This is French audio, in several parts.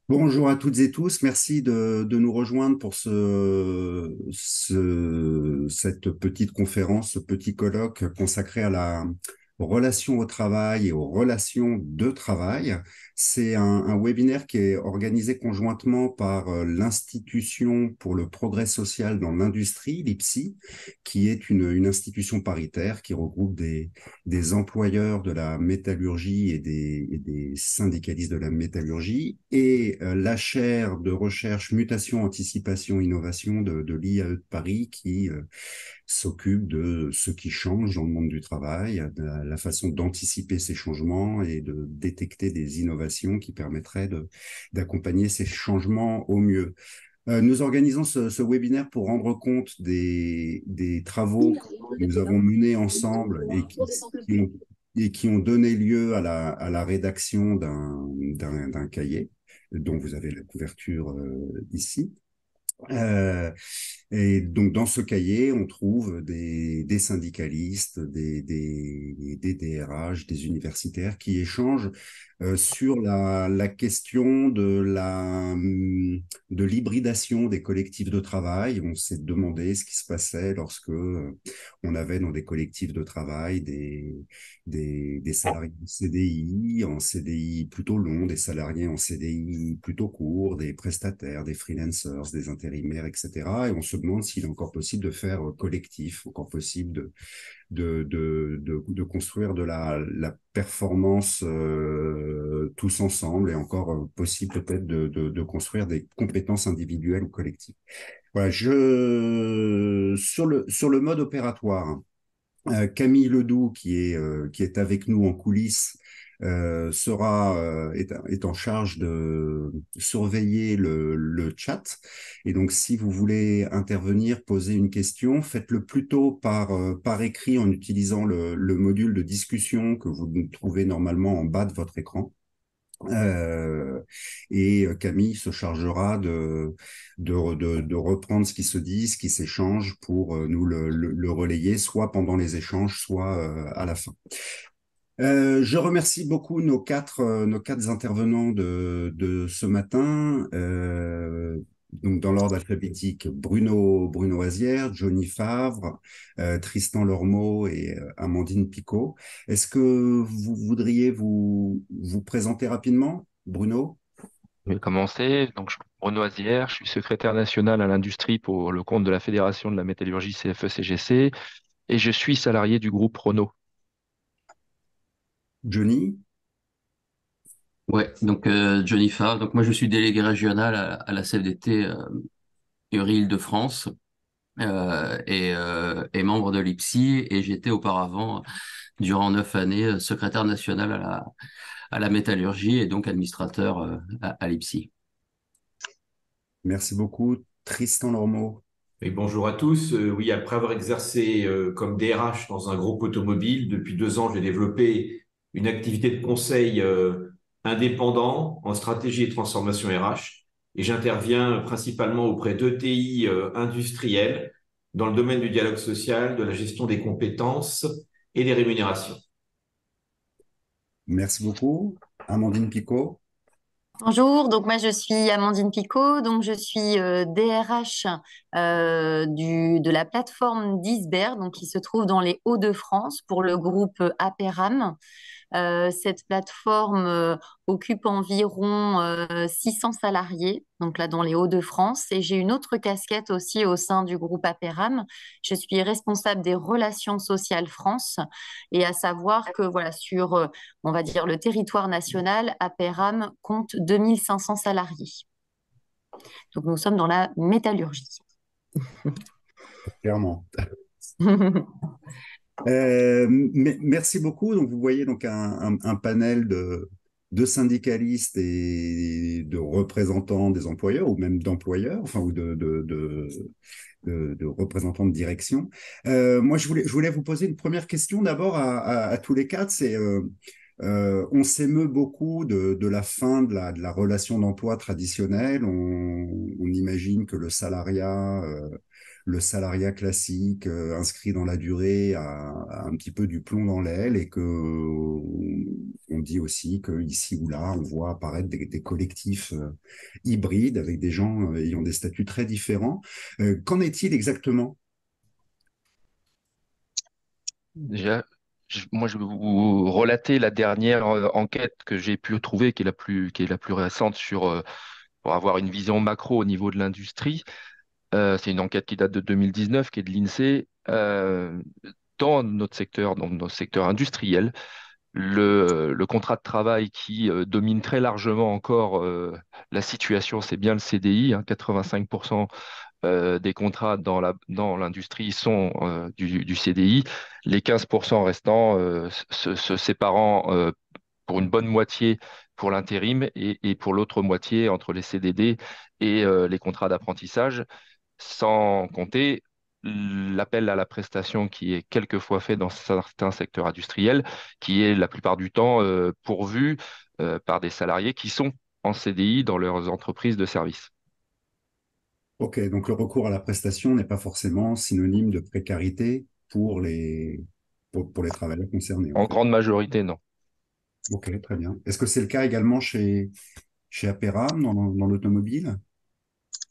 Bonjour à toutes et tous, merci de nous rejoindre pour cette petite conférence, ce petit colloque consacré à la relation au travail et aux relations de travail. C'est un webinaire qui est organisé conjointement par l'Institution pour le progrès social dans l'industrie, l'IPSI, qui est une institution paritaire qui regroupe des employeurs de la métallurgie et des syndicalistes de la métallurgie, et la chaire de recherche mutation, anticipation, innovation de l'IAE de Paris qui s'occupe de ce qui change dans le monde du travail, de la façon d'anticiper ces changements et de détecter des innovations qui permettraient d'accompagner ces changements au mieux. Nous organisons ce webinaire pour rendre compte des travaux que nous avons menés ensemble qui ont, et qui ont donné lieu à la rédaction d'un cahier dont vous avez la couverture ici. Euh, et donc, dans ce cahier, on trouve des syndicalistes, des DRH, des universitaires qui échangent sur la question de l'hybridation des collectifs de travail. On s'est demandé ce qui se passait lorsque on avait dans des collectifs de travail des salariés en CDI plutôt long, des salariés en CDI plutôt court, des prestataires, des freelancers, des intérimaires, etc. Et on se demande s'il est encore possible de faire collectif, encore possible de construire de la performance tous ensemble, et encore possible peut-être de construire des compétences individuelles ou collectives. Voilà, sur le mode opératoire, Camille Ledoux, qui est avec nous en coulisses, est en charge de surveiller le chat. Et donc, si vous voulez intervenir, poser une question, faites-le plutôt par écrit en utilisant le module de discussion que vous trouvez normalement en bas de votre écran. Euh, et Camille se chargera de reprendre ce qui se dit, ce qui s'échange pour nous le relayer, soit pendant les échanges, soit à la fin. Je remercie beaucoup nos quatre intervenants de ce matin. Donc, dans l'ordre alphabétique, Bruno Azière, Johnny Favre, Tristan Lormeau et Amandine Picot. Est-ce que vous voudriez vous présenter rapidement, Bruno? Je vais commencer. Donc, je suis Bruno Azière, je suis secrétaire national à l'industrie pour le compte de la Fédération de la métallurgie CFE-CGC et je suis salarié du groupe Renault. Johnny? Ouais, donc Johnny Favre. Donc moi je suis délégué régional à la CFDT Île-de-France et membre de l'IPSI et j'étais auparavant durant 9 années secrétaire national à la métallurgie et donc administrateur à l'IPSI. Merci beaucoup. Tristan Lormeau. Et bonjour à tous. Oui, après avoir exercé comme DRH dans un groupe automobile, depuis 2 ans, j'ai développé une activité de conseil indépendant en stratégie et transformation RH. Et j'interviens principalement auprès d'ETI industriels dans le domaine du dialogue social, de la gestion des compétences et des rémunérations. Merci beaucoup. Amandine Picot. Bonjour, donc moi je suis Amandine Picot, donc je suis DRH de la plateforme d'Isbert, donc qui se trouve dans les Hauts-de-France pour le groupe Aperam. Cette plateforme occupe environ 600 salariés, donc là dans les Hauts-de-France. Et j'ai une autre casquette aussi au sein du groupe Aperam. Je suis responsable des relations sociales France. Et à savoir que voilà, sur, on va dire, le territoire national, Aperam compte 2500 salariés. Donc nous sommes dans la métallurgie. Clairement. Merci beaucoup. Donc, vous voyez donc un panel de syndicalistes et de représentants des employeurs ou même d'employeurs, enfin, ou de représentants de direction. Moi, je voulais vous poser une première question d'abord à tous les quatre. On s'émeut beaucoup de la fin de la relation d'emploi traditionnelle. On imagine que le salariat le salariat classique inscrit dans la durée a un petit peu du plomb dans l'aile et que on dit aussi que ici ou là, on voit apparaître des collectifs hybrides avec des gens ayant des statuts très différents. Qu'en est-il exactement? Déjà, moi, je vais vous relater la dernière enquête que j'ai pu trouver, qui est la plus récente pour avoir une vision macro au niveau de l'industrie. C'est une enquête qui date de 2019, qui est de l'INSEE. Dans notre secteur, donc notre secteur industriel, le contrat de travail qui domine très largement encore la situation, c'est bien le CDI, hein, 85% des contrats dans l'industrie sont du CDI, les 15% restants se séparant pour une bonne moitié pour l'intérim et pour l'autre moitié entre les CDD et les contrats d'apprentissage, sans compter l'appel à la prestation qui est quelquefois fait dans certains secteurs industriels, qui est la plupart du temps pourvu par des salariés qui sont en CDI dans leurs entreprises de services. Ok, donc le recours à la prestation n'est pas forcément synonyme de précarité pour les travailleurs concernés, en En fait. grande majorité, non. Ok, très bien. Est-ce que c'est le cas également chez Aperam dans l'automobile?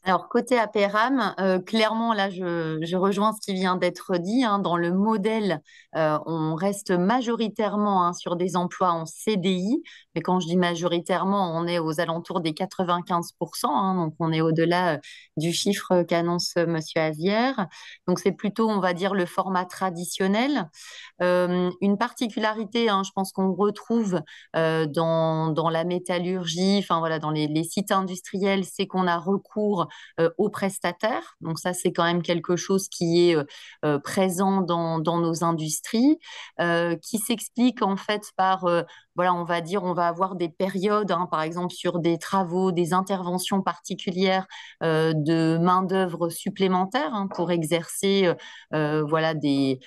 Alors, côté Aperam, clairement, là, je rejoins ce qui vient d'être dit, hein. Dans le modèle, on reste majoritairement, hein, sur des emplois en CDI. Mais quand je dis majoritairement, on est aux alentours des 95%, hein, donc on est au-delà du chiffre qu'annonce Monsieur Azière. Donc, c'est plutôt, on va dire, le format traditionnel. Une particularité, hein, je pense qu'on retrouve dans la métallurgie, enfin voilà, dans les sites industriels, c'est qu'on a recours aux prestataires. Donc ça, c'est quand même quelque chose qui est présent dans nos industries, qui s'explique en fait par, voilà, on va dire, on va avoir des périodes, hein, par exemple sur des travaux, des interventions particulières de main-d'œuvre supplémentaire, hein, pour exercer, voilà, des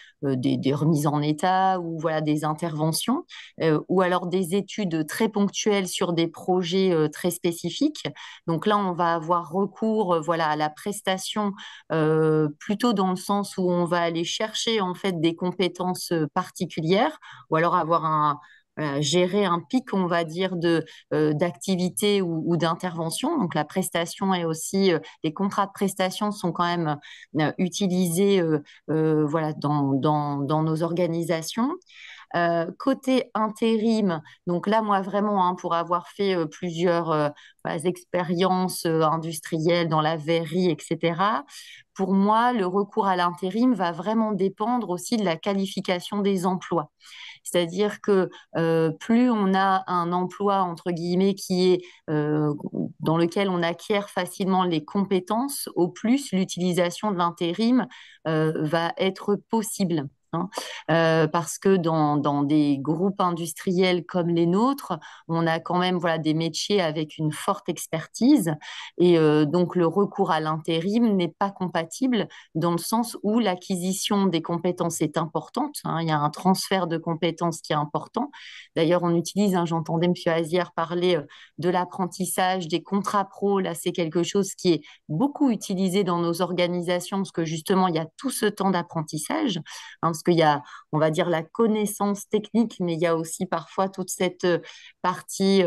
remises en état ou voilà, des interventions, ou alors des études très ponctuelles sur des projets très spécifiques. Donc là, on va avoir recours, voilà, à la prestation, plutôt dans le sens où on va aller chercher en fait des compétences particulières, ou alors avoir voilà, gérer un pic, on va dire, d'activité ou d'intervention. Donc la prestation est aussi, les contrats de prestation sont quand même utilisés, voilà, dans nos organisations. Côté intérim, donc là, moi, vraiment, hein, pour avoir fait plusieurs voilà, expériences industrielles dans la verrerie, etc., pour moi, le recours à l'intérim va vraiment dépendre aussi de la qualification des emplois. C'est-à-dire que plus on a un emploi, entre guillemets, qui est dans lequel on acquiert facilement les compétences, au plus l'utilisation de l'intérim va être possible, hein. Parce que dans des groupes industriels comme les nôtres, on a quand même voilà, des métiers avec une forte expertise et donc le recours à l'intérim n'est pas compatible dans le sens où l'acquisition des compétences est importante, hein. Il y a un transfert de compétences qui est important. D'ailleurs, on utilise, hein, j'entendais M. Azière parler de l'apprentissage, des contrats pro. Là, c'est quelque chose qui est beaucoup utilisé dans nos organisations parce que justement, il y a tout ce temps d'apprentissage, hein, parce qu'il y a, on va dire, la connaissance technique, mais il y a aussi parfois toute cette partie,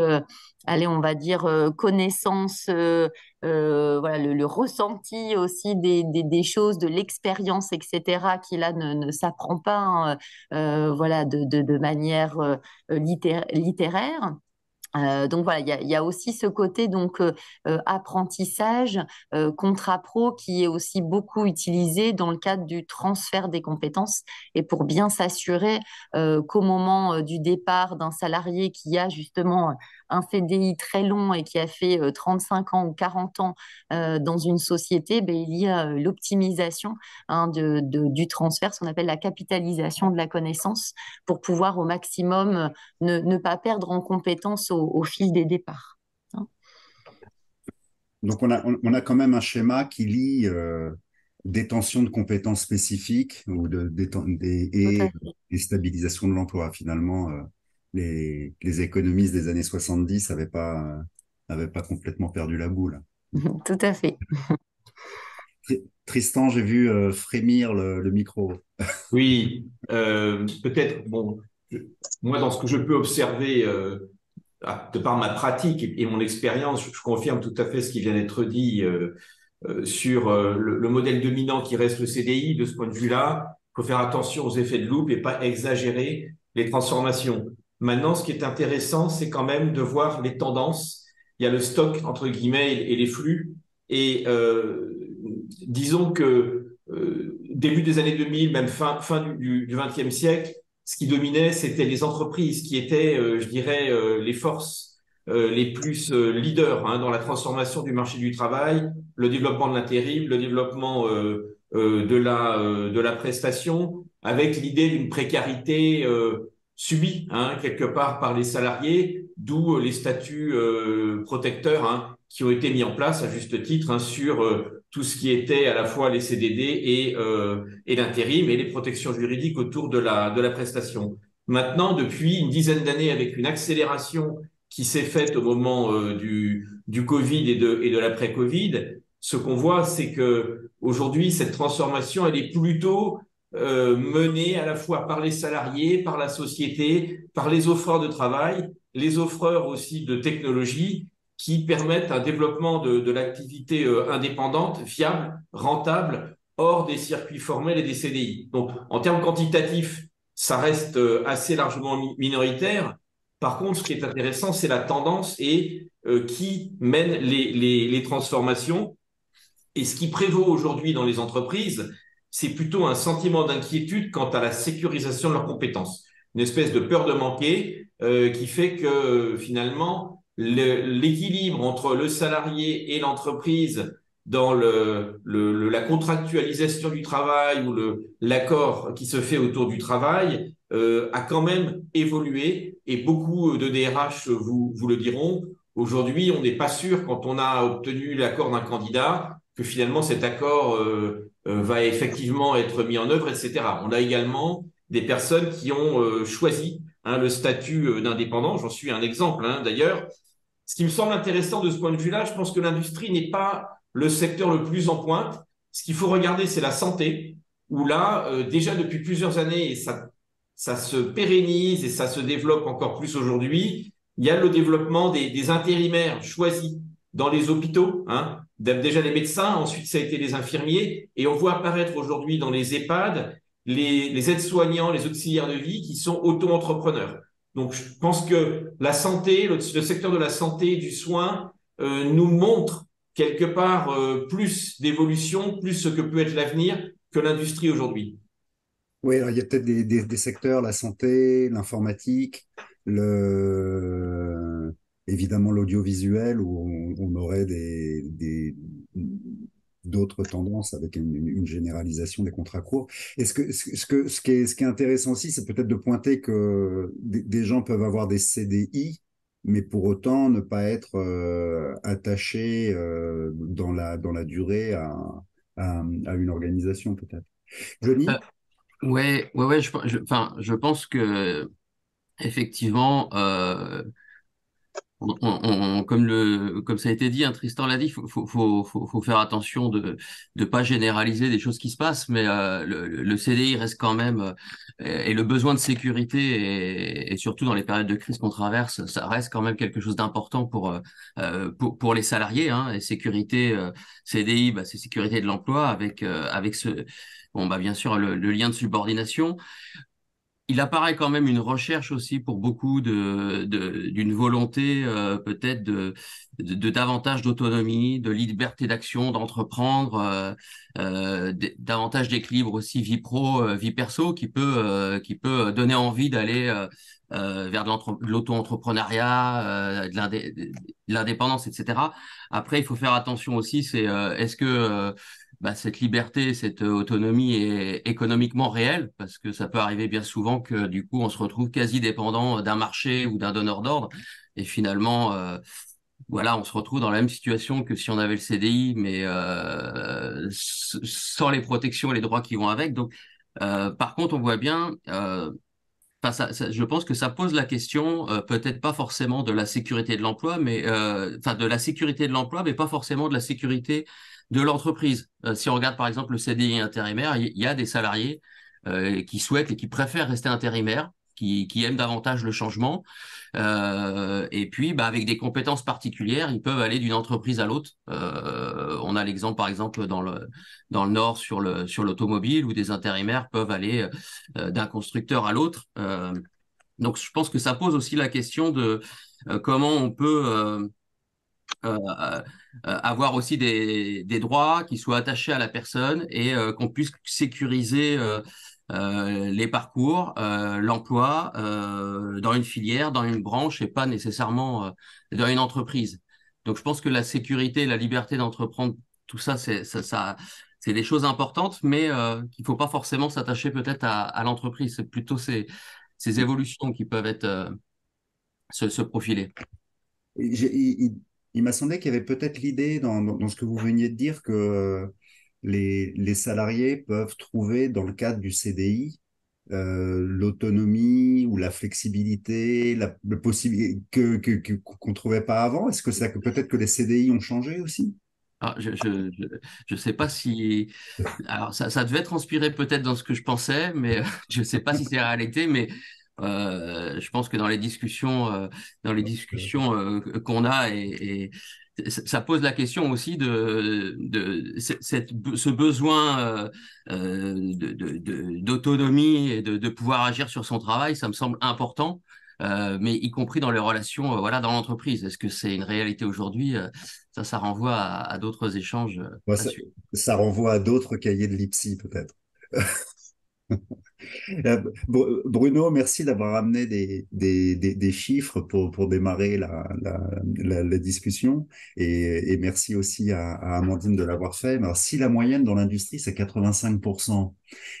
allez, on va dire, connaissance, voilà, le ressenti aussi des choses, de l'expérience, etc., qui là ne s'apprend pas, hein, voilà, de manière littéraire. Donc voilà, il y a aussi ce côté donc apprentissage, contrat pro qui est aussi beaucoup utilisé dans le cadre du transfert des compétences et pour bien s'assurer qu'au moment du départ d'un salarié qui a justement un CDI très long et qui a fait 35 ans ou 40 ans dans une société, ben, il y a l'optimisation, hein, du transfert, ce qu'on appelle la capitalisation de la connaissance pour pouvoir au maximum ne pas perdre en compétences au fil des départs, hein. Donc on a quand même un schéma qui lie détention de compétences spécifiques ou Tout à et fait. stabilisation de l'emploi. Finalement, les économistes des années 70 n'avaient pas complètement perdu la boule. Tout à fait. Tristan, j'ai vu frémir le micro. Oui, peut-être, bon, moi, dans ce que je peux observer, de par ma pratique et mon expérience, je confirme tout à fait ce qui vient d'être dit sur le modèle dominant qui reste le CDI. De ce point de vue-là, il faut faire attention aux effets de loupe et pas exagérer les transformations. Maintenant, ce qui est intéressant, c'est quand même de voir les tendances. Il y a le stock, entre guillemets, et les flux. Et disons que début des années 2000, même fin du XXe siècle, ce qui dominait, c'était les entreprises qui étaient, je dirais, les forces les plus leaders dans la transformation du marché du travail, le développement de l'intérim, le développement de la prestation, avec l'idée d'une précarité subie quelque part par les salariés, d'où les statuts protecteurs qui ont été mis en place à juste titre sur tout ce qui était à la fois les CDD et l'intérim et les protections juridiques autour de la prestation. Maintenant, depuis une dizaine d'années, avec une accélération qui s'est faite au moment du Covid et de l'après-Covid, ce qu'on voit, c'est que aujourd'hui, cette transformation, elle est plutôt menée à la fois par les salariés, par la société, par les offreurs de travail, les offreurs aussi de technologies qui permettent un développement de l'activité indépendante, fiable, rentable, hors des circuits formels et des CDI. Donc, en termes quantitatifs, ça reste assez largement minoritaire. Par contre, ce qui est intéressant, c'est la tendance et qui mène les transformations. Et ce qui prévaut aujourd'hui dans les entreprises, c'est plutôt un sentiment d'inquiétude quant à la sécurisation de leurs compétences. Une espèce de peur de manquer qui fait que finalement, l'équilibre entre le salarié et l'entreprise dans la contractualisation du travail ou l'accord qui se fait autour du travail a quand même évolué et beaucoup de DRH vous le diront. Aujourd'hui, on n'est pas sûr quand on a obtenu l'accord d'un candidat que finalement cet accord va effectivement être mis en œuvre, etc. On a également des personnes qui ont choisi le statut d'indépendant. J'en suis un exemple d'ailleurs. Ce qui me semble intéressant de ce point de vue-là, je pense que l'industrie n'est pas le secteur le plus en pointe. Ce qu'il faut regarder, c'est la santé, où là, déjà depuis plusieurs années, et ça se pérennise et ça se développe encore plus aujourd'hui, il y a le développement des intérimaires choisis dans les hôpitaux, déjà les médecins, ensuite ça a été les infirmiers, et on voit apparaître aujourd'hui dans les EHPAD les aides-soignants, les auxiliaires de vie qui sont auto-entrepreneurs. Donc je pense que la santé, le secteur de la santé et du soin nous montre quelque part plus d'évolution, plus ce que peut être l'avenir que l'industrie aujourd'hui. Oui, alors il y a peut-être des secteurs, la santé, l'informatique, évidemment l'audiovisuel, où on aurait d'autres tendances avec une généralisation des contrats courts. Et ce qui est intéressant aussi, c'est peut-être de pointer que des gens peuvent avoir des CDI, mais pour autant ne pas être attachés dans la durée à une organisation, peut-être. Johnny? Ouais, enfin, je pense que effectivement, comme ça a été dit, Tristan l'a dit, faut faire attention de pas généraliser des choses qui se passent, mais le CDI reste quand même et le besoin de sécurité et surtout dans les périodes de crise qu'on traverse, ça reste quand même quelque chose d'important pour les salariés. Et sécurité CDI, c'est sécurité de l'emploi avec ce bien sûr le lien de subordination. Il apparaît quand même une recherche aussi pour beaucoup d'une volonté peut-être de davantage d'autonomie, de liberté d'action, d'entreprendre, davantage d'équilibre aussi vie pro, vie perso qui peut donner envie d'aller vers de l'auto-entrepreneuriat, de l'indépendance, etc. Après, il faut faire attention aussi, c'est est-ce que cette liberté, cette autonomie est économiquement réelle, parce que ça peut arriver bien souvent que du coup on se retrouve quasi dépendant d'un marché ou d'un donneur d'ordre, et finalement on se retrouve dans la même situation que si on avait le CDI, mais sans les protections et les droits qui vont avec. Donc par contre, on voit bien je pense que ça pose la question, peut-être pas forcément de la sécurité de l'emploi, mais de la sécurité de l'emploi, mais pas forcément de la sécurité de l'entreprise. Si on regarde par exemple le CDI intérimaire, il y a des salariés qui souhaitent et qui préfèrent rester intérimaires, qui aiment davantage le changement. Et puis, bah, avec des compétences particulières, ils peuvent aller d'une entreprise à l'autre. On a l'exemple, par exemple, dans le Nord sur l'automobile, où des intérimaires peuvent aller d'un constructeur à l'autre. Donc, je pense que ça pose aussi la question de comment on peut avoir aussi des droits qui soient attachés à la personne et qu'on puisse sécuriser les parcours, l'emploi dans une filière, dans une branche et pas nécessairement dans une entreprise. Donc, je pense que la sécurité, la liberté d'entreprendre, tout ça, c'est des choses importantes, mais qu'il faut pas forcément s'attacher peut-être à l'entreprise. C'est plutôt ces évolutions qui peuvent être se profiler. Il m'a semblé qu'il y avait peut-être l'idée dans ce que vous veniez de dire que les salariés peuvent trouver dans le cadre du CDI l'autonomie ou la flexibilité, le possible qu'on ne trouvait pas avant. Est-ce que c'est que peut-être que les CDI ont changé aussi? Ah, je sais pas si. Alors, ça devait transpirer peut-être dans ce que je pensais, mais je sais pas si c'est la réalité. Mais je pense que dans les discussions qu'on a, et ça pose la question aussi de ce besoin d'autonomie et de pouvoir agir sur son travail. Ça me semble important. Mais y compris dans les relations, voilà, dans l'entreprise. Est-ce que c'est une réalité aujourd'hui? Ça renvoie à d'autres échanges Ouais, à suivre. ça renvoie à d'autres cahiers de l'IPSI peut-être. Bruno, merci d'avoir amené des chiffres pour démarrer la discussion et merci aussi à Amandine de l'avoir fait. Mais alors, si la moyenne dans l'industrie, c'est 85%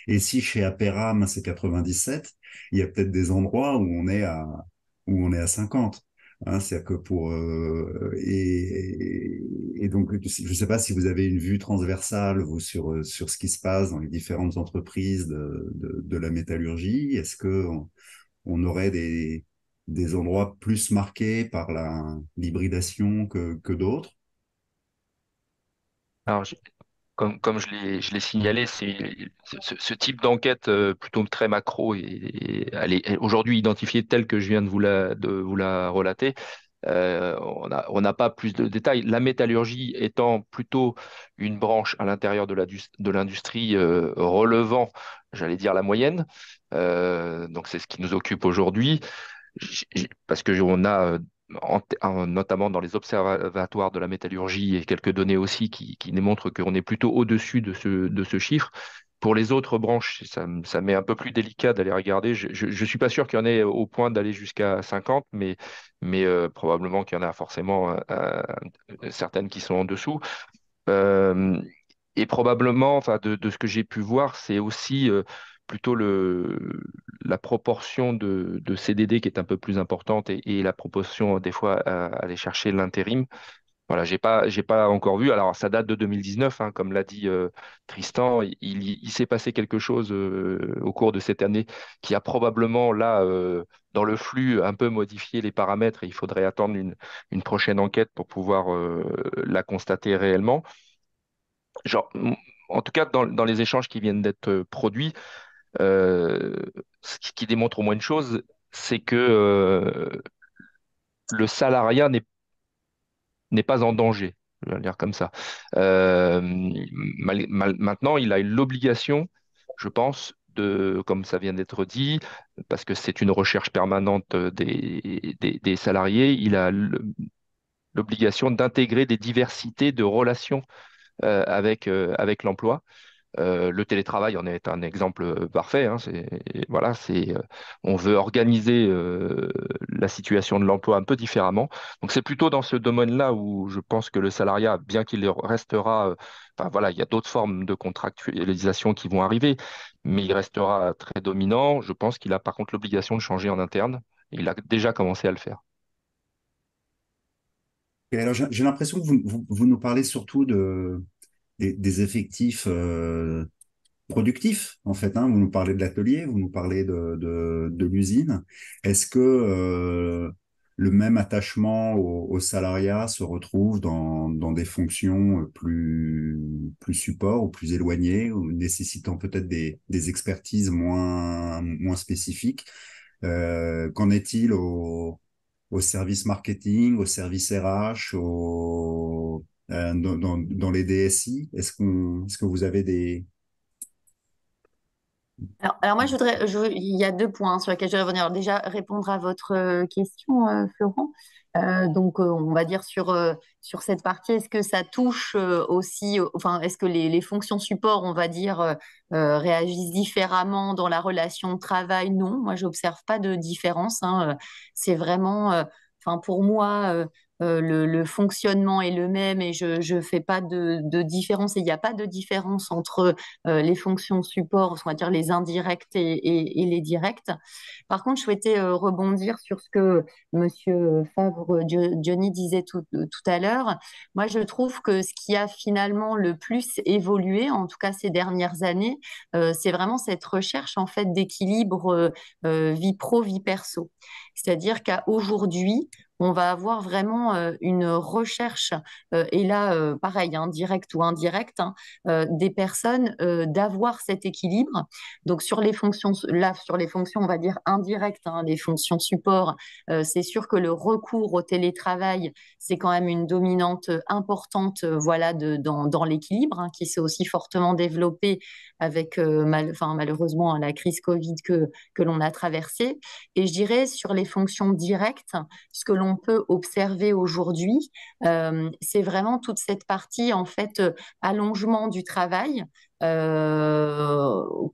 et si chez Aperam, c'est 97, il y a peut-être des endroits où on est à 50. Hein, c'est-à-dire que et donc je ne sais pas si vous avez une vue transversale vous sur ce qui se passe dans les différentes entreprises de la métallurgie. Est-ce que on aurait des endroits plus marqués par l'hybridation que d'autres? Alors, comme je l'ai signalé, c'est ce type d'enquête plutôt très macro et elle est aujourd'hui identifiée telle que je viens de vous la relater. On n'a pas plus de détails. La métallurgie étant plutôt une branche à l'intérieur de l'industrie relevant, j'allais dire, la moyenne. Donc c'est ce qui nous occupe aujourd'hui. Parce que on a, notamment dans les observatoires de la métallurgie et quelques données aussi qui démontrent qu'on est plutôt au-dessus de ce chiffre. Pour les autres branches, ça m'est un peu plus délicat d'aller regarder. Je suis pas sûr qu'il y en ait au point d'aller jusqu'à 50, mais probablement qu'il y en a forcément certaines qui sont en dessous. Euh, et probablement, enfin, de ce que j'ai pu voir, c'est aussi plutôt la proportion de CDD qui est un peu plus importante et la proportion des fois à aller chercher l'intérim. Voilà, j'ai pas encore vu. Alors, ça date de 2019, hein, comme l'a dit Tristan. Il s'est passé quelque chose au cours de cette année qui a probablement, là, dans le flux, un peu modifié les paramètres et il faudrait attendre une prochaine enquête pour pouvoir la constater réellement. Genre, en tout cas, dans les échanges qui viennent d'être produits, euh, ce qui démontre au moins une chose, c'est que le salariat n'est pas en danger, je vais le dire comme ça. Maintenant, il a l'obligation, je pense, comme ça vient d'être dit, parce que c'est une recherche permanente des salariés, il a l'obligation d'intégrer des diversités de relations avec l'emploi. Le télétravail en est un exemple parfait, hein. Voilà, on veut organiser la situation de l'emploi un peu différemment. Donc c'est plutôt dans ce domaine-là où je pense que le salariat, bien qu'il restera, enfin voilà, il y a d'autres formes de contractualisation qui vont arriver, mais il restera très dominant. Je pense qu'il a par contre l'obligation de changer en interne. Il a déjà commencé à le faire. Et alors j'ai l'impression que vous nous parlez surtout des effectifs productif, en fait, hein. Vous nous parlez de l'atelier, vous nous parlez de l'usine. Est-ce que le même attachement au salariat se retrouve dans des fonctions plus support ou plus éloignées, ou nécessitant peut-être des expertises moins spécifiques. Qu'en est-il au service marketing, au service RH, dans les DSI? Est-ce que vous avez des... Alors moi, il y a deux points sur lesquels je voudrais revenir. Alors déjà, répondre à votre question, Florent. On va dire sur cette partie, est-ce que ça touche aussi, enfin, est-ce que les fonctions support, on va dire, réagissent différemment dans la relation de travail? Non, moi, j'observe pas de différence, hein. C'est vraiment, enfin, pour moi, le fonctionnement est le même et je fais pas de différence. Et il n'y a pas de différence entre les fonctions support, on va dire les indirectes et les directes. Par contre, je souhaitais rebondir sur ce que Monsieur Johnny disait tout à l'heure. Moi, je trouve que ce qui a finalement le plus évolué, en tout cas ces dernières années, c'est vraiment cette recherche en fait d'équilibre vie pro, vie perso. C'est-à-dire qu'à aujourd'hui, on va avoir vraiment une recherche, et là, pareil, hein, direct ou indirect, hein, des personnes d'avoir cet équilibre. Donc sur les fonctions, là, sur les fonctions, on va dire indirectes, hein, les fonctions support, c'est sûr que le recours au télétravail, c'est quand même une dominante importante, voilà, dans l'équilibre, hein, qui s'est aussi fortement développée avec malheureusement la crise Covid que l'on a traversée. Et je dirais sur les fonctions directes, ce que l'on peut observer aujourd'hui, c'est vraiment toute cette partie en fait allongement du travail,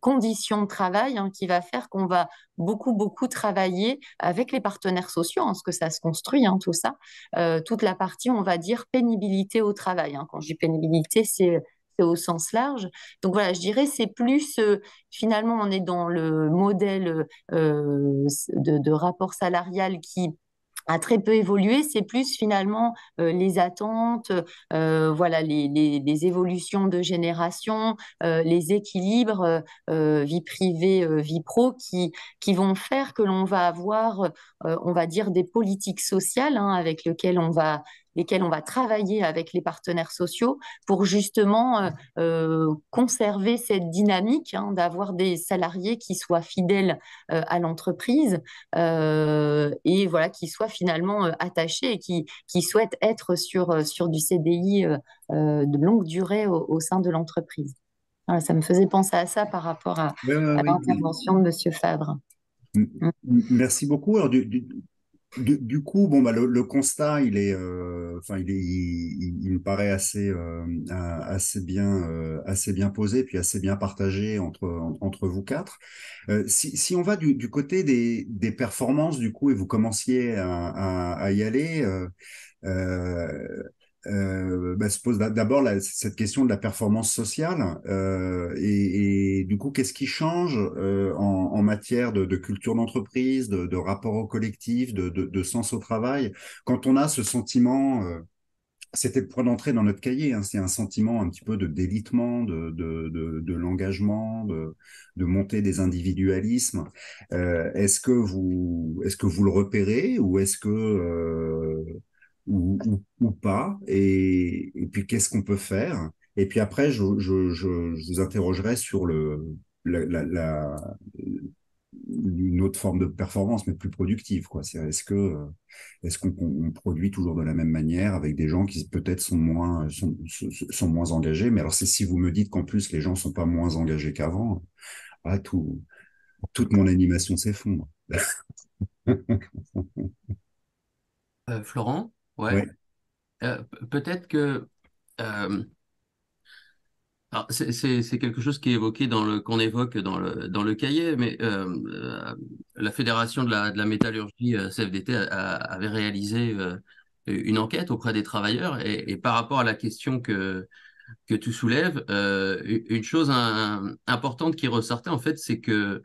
conditions de travail, hein, qui va faire qu'on va beaucoup travailler avec les partenaires sociaux, hein, parce que ça se construit, hein, tout ça. Toute la partie, on va dire, pénibilité au travail, hein. Quand je dis pénibilité, c'est au sens large. Donc voilà, je dirais c'est plus finalement on est dans le modèle de rapport salarial qui a très peu évolué, c'est plus finalement les attentes, voilà, les évolutions de génération, les équilibres vie privée, vie pro qui vont faire que l'on va avoir, on va dire, des politiques sociales, hein, avec lesquelles on va travailler avec les partenaires sociaux pour justement conserver cette dynamique, hein, d'avoir des salariés qui soient fidèles à l'entreprise, et voilà, qui soient finalement attachés et qui souhaitent être sur du CDI de longue durée au sein de l'entreprise. Voilà, ça me faisait penser à ça par rapport Oui, à oui, oui. l'intervention de Monsieur Fabre. Mm. Merci beaucoup. Alors, du coup, bon, bah, le constat, il me paraît assez bien posé, puis assez bien partagé entre vous quatre. Si on va du côté des performances, du coup, et vous commenciez à y aller, euh, se pose d'abord cette question de la performance sociale, et du coup, qu'est-ce qui change en matière de culture d'entreprise, de rapport au collectif, de sens au travail, quand on a ce sentiment, c'était le point d'entrée dans notre cahier, hein, c'est un sentiment un petit peu de délitement de l'engagement, de montée des individualismes. Est-ce que vous le repérez, ou est-ce que ou pas, et puis qu'est-ce qu'on peut faire? Et puis après, je vous interrogerai sur une autre forme de performance, mais plus productive, quoi. Est-ce qu'on produit toujours de la même manière avec des gens qui peut-être sont moins engagés? Mais alors, c'est si vous me dites qu'en plus les gens sont pas moins engagés qu'avant, ah, toute mon animation s'effondre. Florent, ouais. Ouais. Peut-être que euh, alors, c'est quelque chose qui est évoqué qu'on évoque dans le cahier, mais la Fédération de la métallurgie CFDT avait réalisé une enquête auprès des travailleurs, et par rapport à la question que tu soulèves, une chose importante qui ressortait en fait, c'est que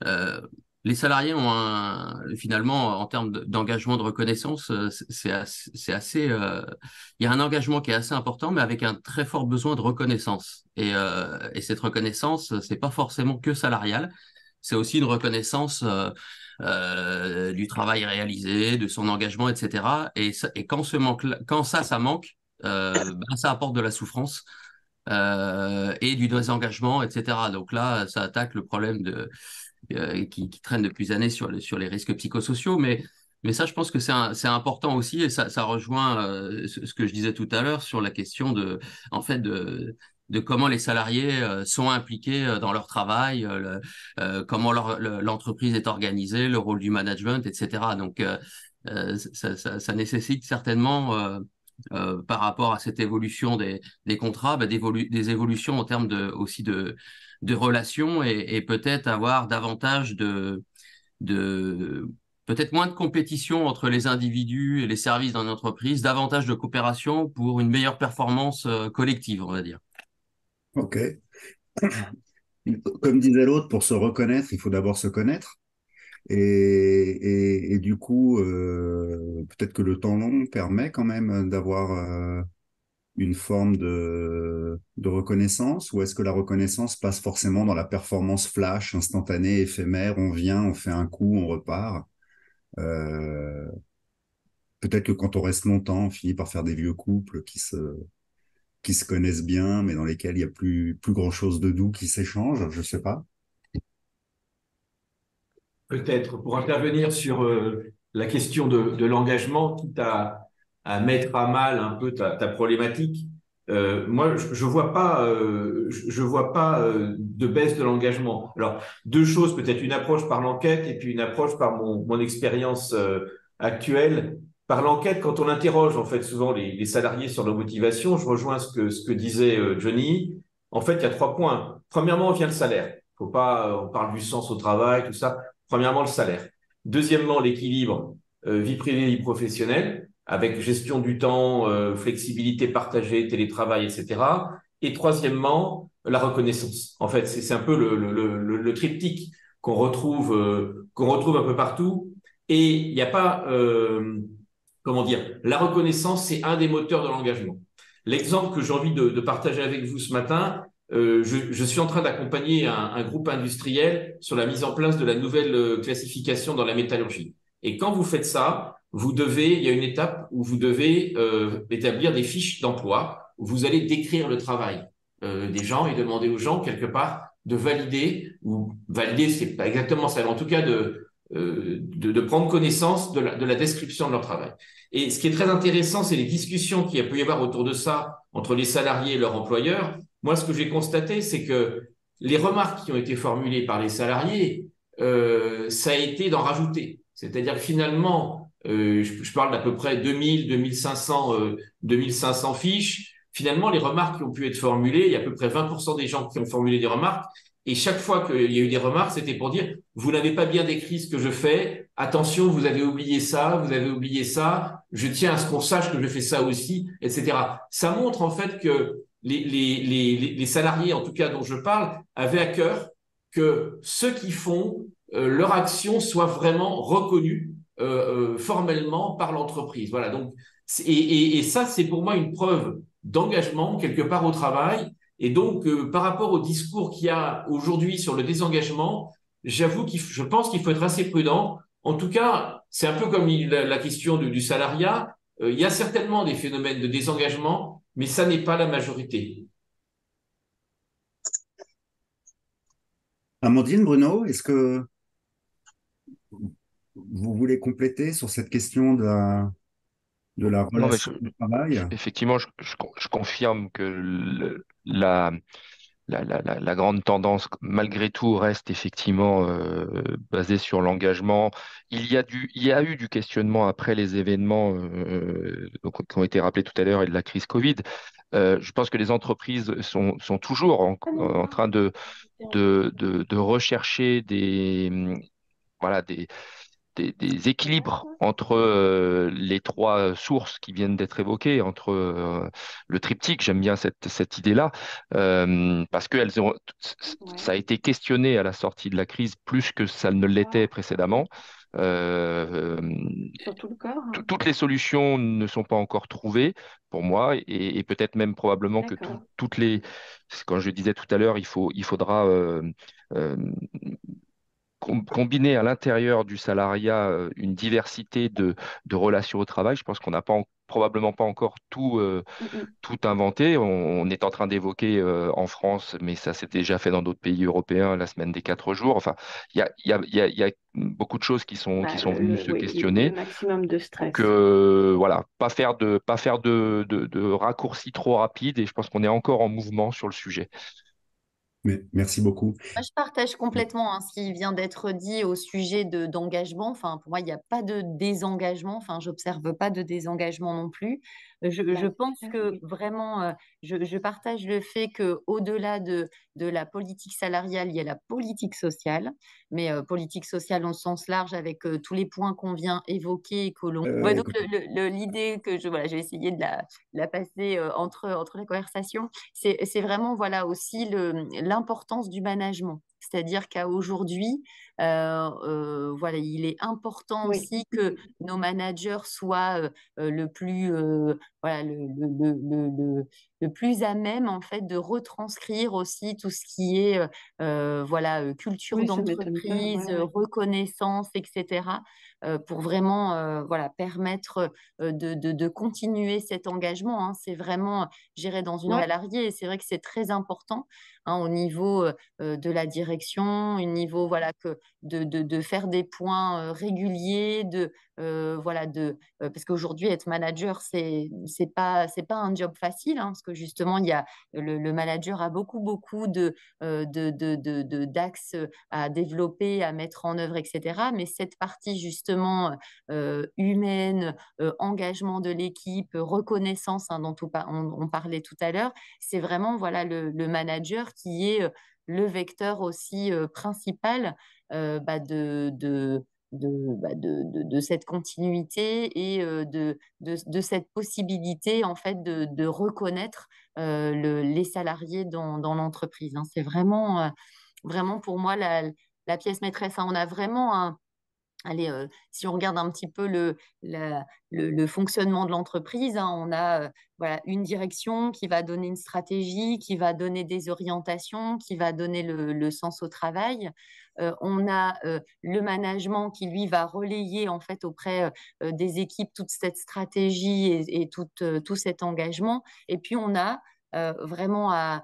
euh, les salariés ont finalement, en termes d'engagement, de reconnaissance, c'est assez, il y a un engagement qui est assez important, mais avec un très fort besoin de reconnaissance. Et cette reconnaissance, c'est pas forcément que salariale, c'est aussi une reconnaissance du travail réalisé, de son engagement, etc. Et quand ça manque, ben, ça apporte de la souffrance et du désengagement, etc. Donc là, ça attaque le problème qui traîne depuis des années sur les risques psychosociaux. Mais ça, je pense que c'est important aussi, et ça rejoint ce que je disais tout à l'heure sur la question en fait, de comment les salariés sont impliqués dans leur travail, comment l'entreprise est organisée, le rôle du management, etc. Donc, ça nécessite certainement, par rapport à cette évolution des contrats, bah, des évolutions en termes aussi de relations et peut-être avoir davantage de peut-être moins de compétition entre les individus et les services dans une entreprise, davantage de coopération pour une meilleure performance collective, on va dire. Ok. Comme disait l'autre, pour se reconnaître, il faut d'abord se connaître. Et du coup, peut-être que le temps long permet quand même d'avoir une forme de reconnaissance, ou est-ce que la reconnaissance passe forcément dans la performance flash, instantanée, éphémère, on vient, on fait un coup, on repart. Euh, Peut-être que quand on reste longtemps, on finit par faire des vieux couples qui se connaissent bien, mais dans lesquels il n'y a plus grand-chose de doux qui s'échange, je sais pas. Peut-être pour intervenir sur la question de l'engagement, quitte à mettre à mal un peu ta problématique. Moi, je vois pas, je vois pas de baisse de l'engagement. Alors, deux choses, peut-être une approche par l'enquête et puis une approche par mon expérience actuelle. Par l'enquête, quand on interroge en fait souvent les salariés sur leur motivation, je rejoins ce que disait Johnny. En fait, il y a trois points. Premièrement, vient le salaire. Faut pas, on parle du sens au travail, tout ça. Premièrement, le salaire. Deuxièmement, l'équilibre vie privée, vie professionnelle, avec gestion du temps, flexibilité partagée, télétravail, etc. Et troisièmement, la reconnaissance. En fait, c'est un peu le triptyque qu'on retrouve un peu partout. Et il n'y a pas, comment dire, la reconnaissance, c'est un des moteurs de l'engagement. L'exemple que j'ai envie de partager avec vous ce matin, je suis en train d'accompagner un groupe industriel sur la mise en place de la nouvelle classification dans la métallurgie. Et quand vous faites ça, il y a une étape où vous devez établir des fiches d'emploi où vous allez décrire le travail des gens et demander aux gens quelque part de valider ou valider, c'est pas exactement ça, mais en tout cas de prendre connaissance de la description de leur travail. Et ce qui est très intéressant, c'est les discussions qu'il peut y avoir autour de ça entre les salariés et leur employeur. Moi, ce que j'ai constaté, c'est que les remarques qui ont été formulées par les salariés, ça a été d'en rajouter. C'est-à-dire que finalement, je parle d'à peu près 2000, 2500, 2500 fiches. Finalement, les remarques qui ont pu être formulées, il y a à peu près 20% des gens qui ont formulé des remarques. Et chaque fois qu'il y a eu des remarques, c'était pour dire, vous n'avez pas bien décrit ce que je fais. Attention, vous avez oublié ça, vous avez oublié ça. Je tiens à ce qu'on sache que je fais ça aussi, etc. Ça montre en fait que les salariés, en tout cas dont je parle, avaient à cœur que ceux qui font leur action soit vraiment reconnue formellement par l'entreprise. Voilà. Donc, et ça, c'est pour moi une preuve d'engagement quelque part au travail. Et donc, par rapport au discours qu'il y a aujourd'hui sur le désengagement, j'avoue je pense qu'il faut être assez prudent. En tout cas, c'est un peu comme la question du salariat. Il y a certainement des phénomènes de désengagement, mais ça n'est pas la majorité. Amandine, Bruno, est-ce que vous voulez compléter sur cette question de la Non, mais relation de travail? effectivement, je confirme que la grande tendance, malgré tout, reste effectivement basée sur l'engagement. Il y a eu du questionnement après les événements donc, qui ont été rappelés tout à l'heure et de la crise Covid. Je pense que les entreprises sont toujours en train de rechercher voilà, des équilibres entre les trois sources qui viennent d'être évoquées, entre le triptyque, j'aime bien cette idée-là, parce que ça a été questionné à la sortie de la crise plus que ça ne l'était précédemment. Euh, Sur tout le corps. Toutes les solutions ne sont pas encore trouvées pour moi et peut-être même probablement que D'accord. toutes les, quand je disais tout à l'heure, il faudra combiner à l'intérieur du salariat une diversité de relations au travail. Je pense qu'on n'a probablement pas encore Mm, tout inventé. On est en train d'évoquer en France, mais ça s'est déjà fait dans d'autres pays européens, la semaine des 4 jours. Enfin, il y a beaucoup de choses qui Bah, sont venues se oui, le questionner. maximum de Donc stress. voilà, pas faire de raccourcis trop rapides et je pense qu'on est encore en mouvement sur le sujet. Mais merci beaucoup. Moi, je partage complètement ce qui vient d'être dit au sujet d'engagement. Enfin, pour moi, il n'y a pas de désengagement. Enfin, j'observe pas de désengagement non plus. Je Bah, pense super, que oui. vraiment, je partage le fait que au-delà de la politique salariale, il y a la politique sociale. Mais politique sociale au sens large avec tous les points qu'on vient évoquer et que l'on. Ouais, donc Écoute, l'idée que voilà, j'ai essayé de la passer entre la conversation. C'est vraiment voilà aussi l'importance du management. C'est-à-dire qu'à aujourd'hui, voilà, il est important Oui, aussi que nos managers soient le plus voilà le plus à même en fait de retranscrire aussi tout ce qui est voilà culture oui, ça m'étonne pas. Ouais, d'entreprise, ouais. reconnaissance, etc. Pour vraiment voilà permettre de continuer cet engagement. C'est vraiment géré dans une Ouais, salariée. Et c'est vrai que c'est très important au niveau de la direction, au niveau voilà de faire des points réguliers, voilà parce qu'aujourd'hui être manager c'est pas un job facile parce que justement il y a le manager a beaucoup d'axes à développer, à mettre en œuvre, etc. Mais cette partie justement humaine, engagement de l'équipe, reconnaissance dont on parlait tout à l'heure, c'est vraiment voilà le manager qui est le vecteur aussi principal de cette continuité et de cette possibilité en fait de reconnaître les salariés dans l'entreprise. C'est vraiment pour moi la pièce maîtresse. On a vraiment allez, si on regarde un petit peu le fonctionnement de l'entreprise, on a voilà, une direction qui va donner une stratégie, qui va donner des orientations, qui va donner le sens au travail. On a le management qui, lui, va relayer en fait auprès des équipes toute cette stratégie et tout cet engagement. Et puis, on a vraiment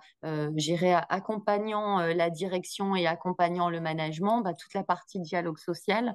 gérer accompagnant la direction et accompagnant le management, toute la partie dialogue social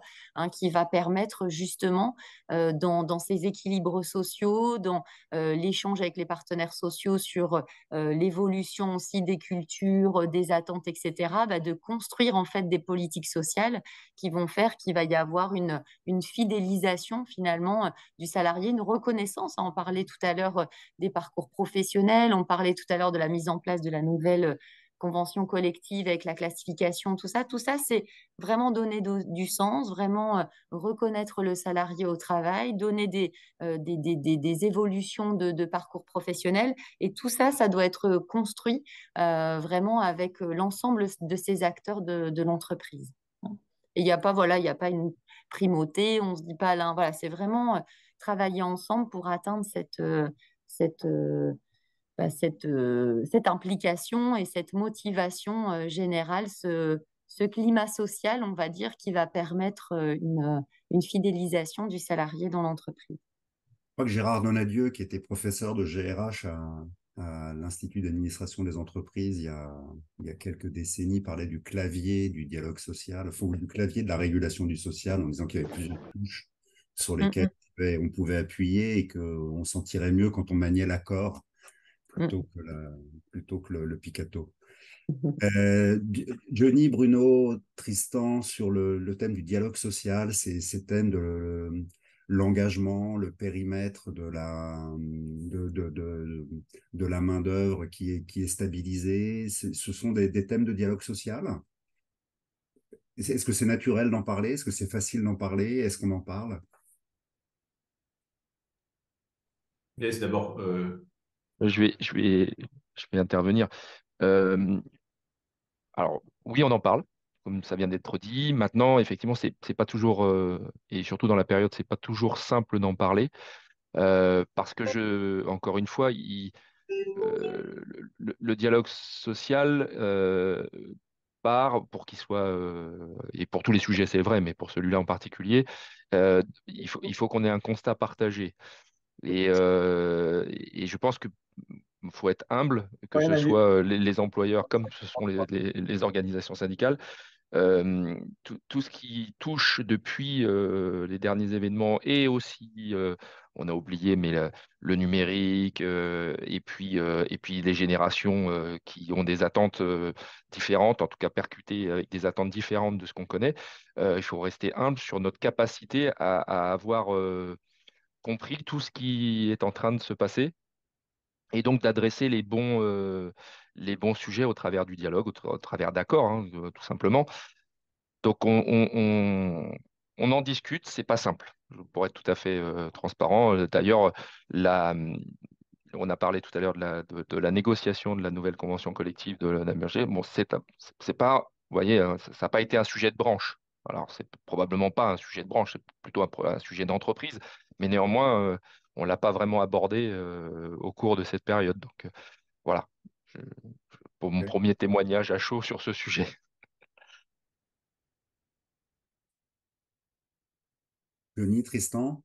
qui va permettre justement dans ces équilibres sociaux, dans l'échange avec les partenaires sociaux sur l'évolution aussi des cultures, des attentes, etc., de construire en fait des politiques sociales qui vont faire qu'il va y avoir une fidélisation finalement du salarié, une reconnaissance. On parlait tout à l'heure des parcours professionnels, on parlait tout à l'heure de la mise en place de la nouvelle convention collective avec la classification, tout ça. Tout ça, c'est vraiment donner du sens, vraiment reconnaître le salarié au travail, donner des évolutions de parcours professionnel. Et tout ça, ça doit être construit vraiment avec l'ensemble de ces acteurs de l'entreprise. Et il n'y a pas, voilà, il n'y a pas une primauté, on ne se dit pas l'un, voilà, c'est vraiment travailler ensemble pour atteindre cette, euh, cette implication et cette motivation générale, ce climat social, on va dire, qui va permettre une fidélisation du salarié dans l'entreprise. Je crois que Gérard Donadieu, qui était professeur de GRH à l'Institut d'administration des entreprises il y a quelques décennies, parlait du clavier du dialogue social, enfin, ou du clavier de la régulation du social, en disant qu'il y avait plusieurs touches sur Mm, lesquelles on pouvait appuyer et qu'on s'en tirait mieux quand on maniait l'accord mm, plutôt que le piccato. mm. Johnny, Bruno, Tristan, sur le thème du dialogue social, ces thèmes de l'engagement, le périmètre de la main-d'œuvre qui est stabilisée, ce sont des thèmes de dialogue social. Est-ce que c'est naturel d'en parler? Est-ce que c'est facile d'en parler? Est-ce qu'on en parle? Laisse d'abord. Je vais intervenir. Euh, alors, oui, on en parle, comme ça vient d'être dit. Maintenant, effectivement, c'est pas toujours, et surtout dans la période, c'est pas toujours simple d'en parler, parce que encore une fois, le dialogue social part, pour qu'il soit, et pour tous les sujets c'est vrai, mais pour celui-là en particulier, il faut qu'on ait un constat partagé. Et je pense que faut être humble, que Ouais, ce vas-y. soit les employeurs comme ce sont les organisations syndicales. Tout ce qui touche depuis les derniers événements et aussi, on a oublié, mais le numérique et puis les générations qui ont des attentes différentes, en tout cas percutées avec des attentes différentes de ce qu'on connaît. Il faut rester humble sur notre capacité à avoir compris tout ce qui est en train de se passer et donc d'adresser les bons sujets au travers du dialogue, au travers d'accords, hein, tout simplement. Donc on en discute, c'est pas simple. Pour être tout à fait transparent. D'ailleurs, la, on a parlé tout à l'heure de la négociation de la nouvelle convention collective de la MRG. Bon, c'est pas, vous voyez, ça n'a pas été un sujet de branche. Alors, c'est probablement pas un sujet de branche, c'est plutôt un sujet d'entreprise, mais néanmoins, on l'a pas vraiment abordé au cours de cette période. Donc, voilà, Je- pour mon premier témoignage à chaud sur ce sujet. Johnny, Tristan?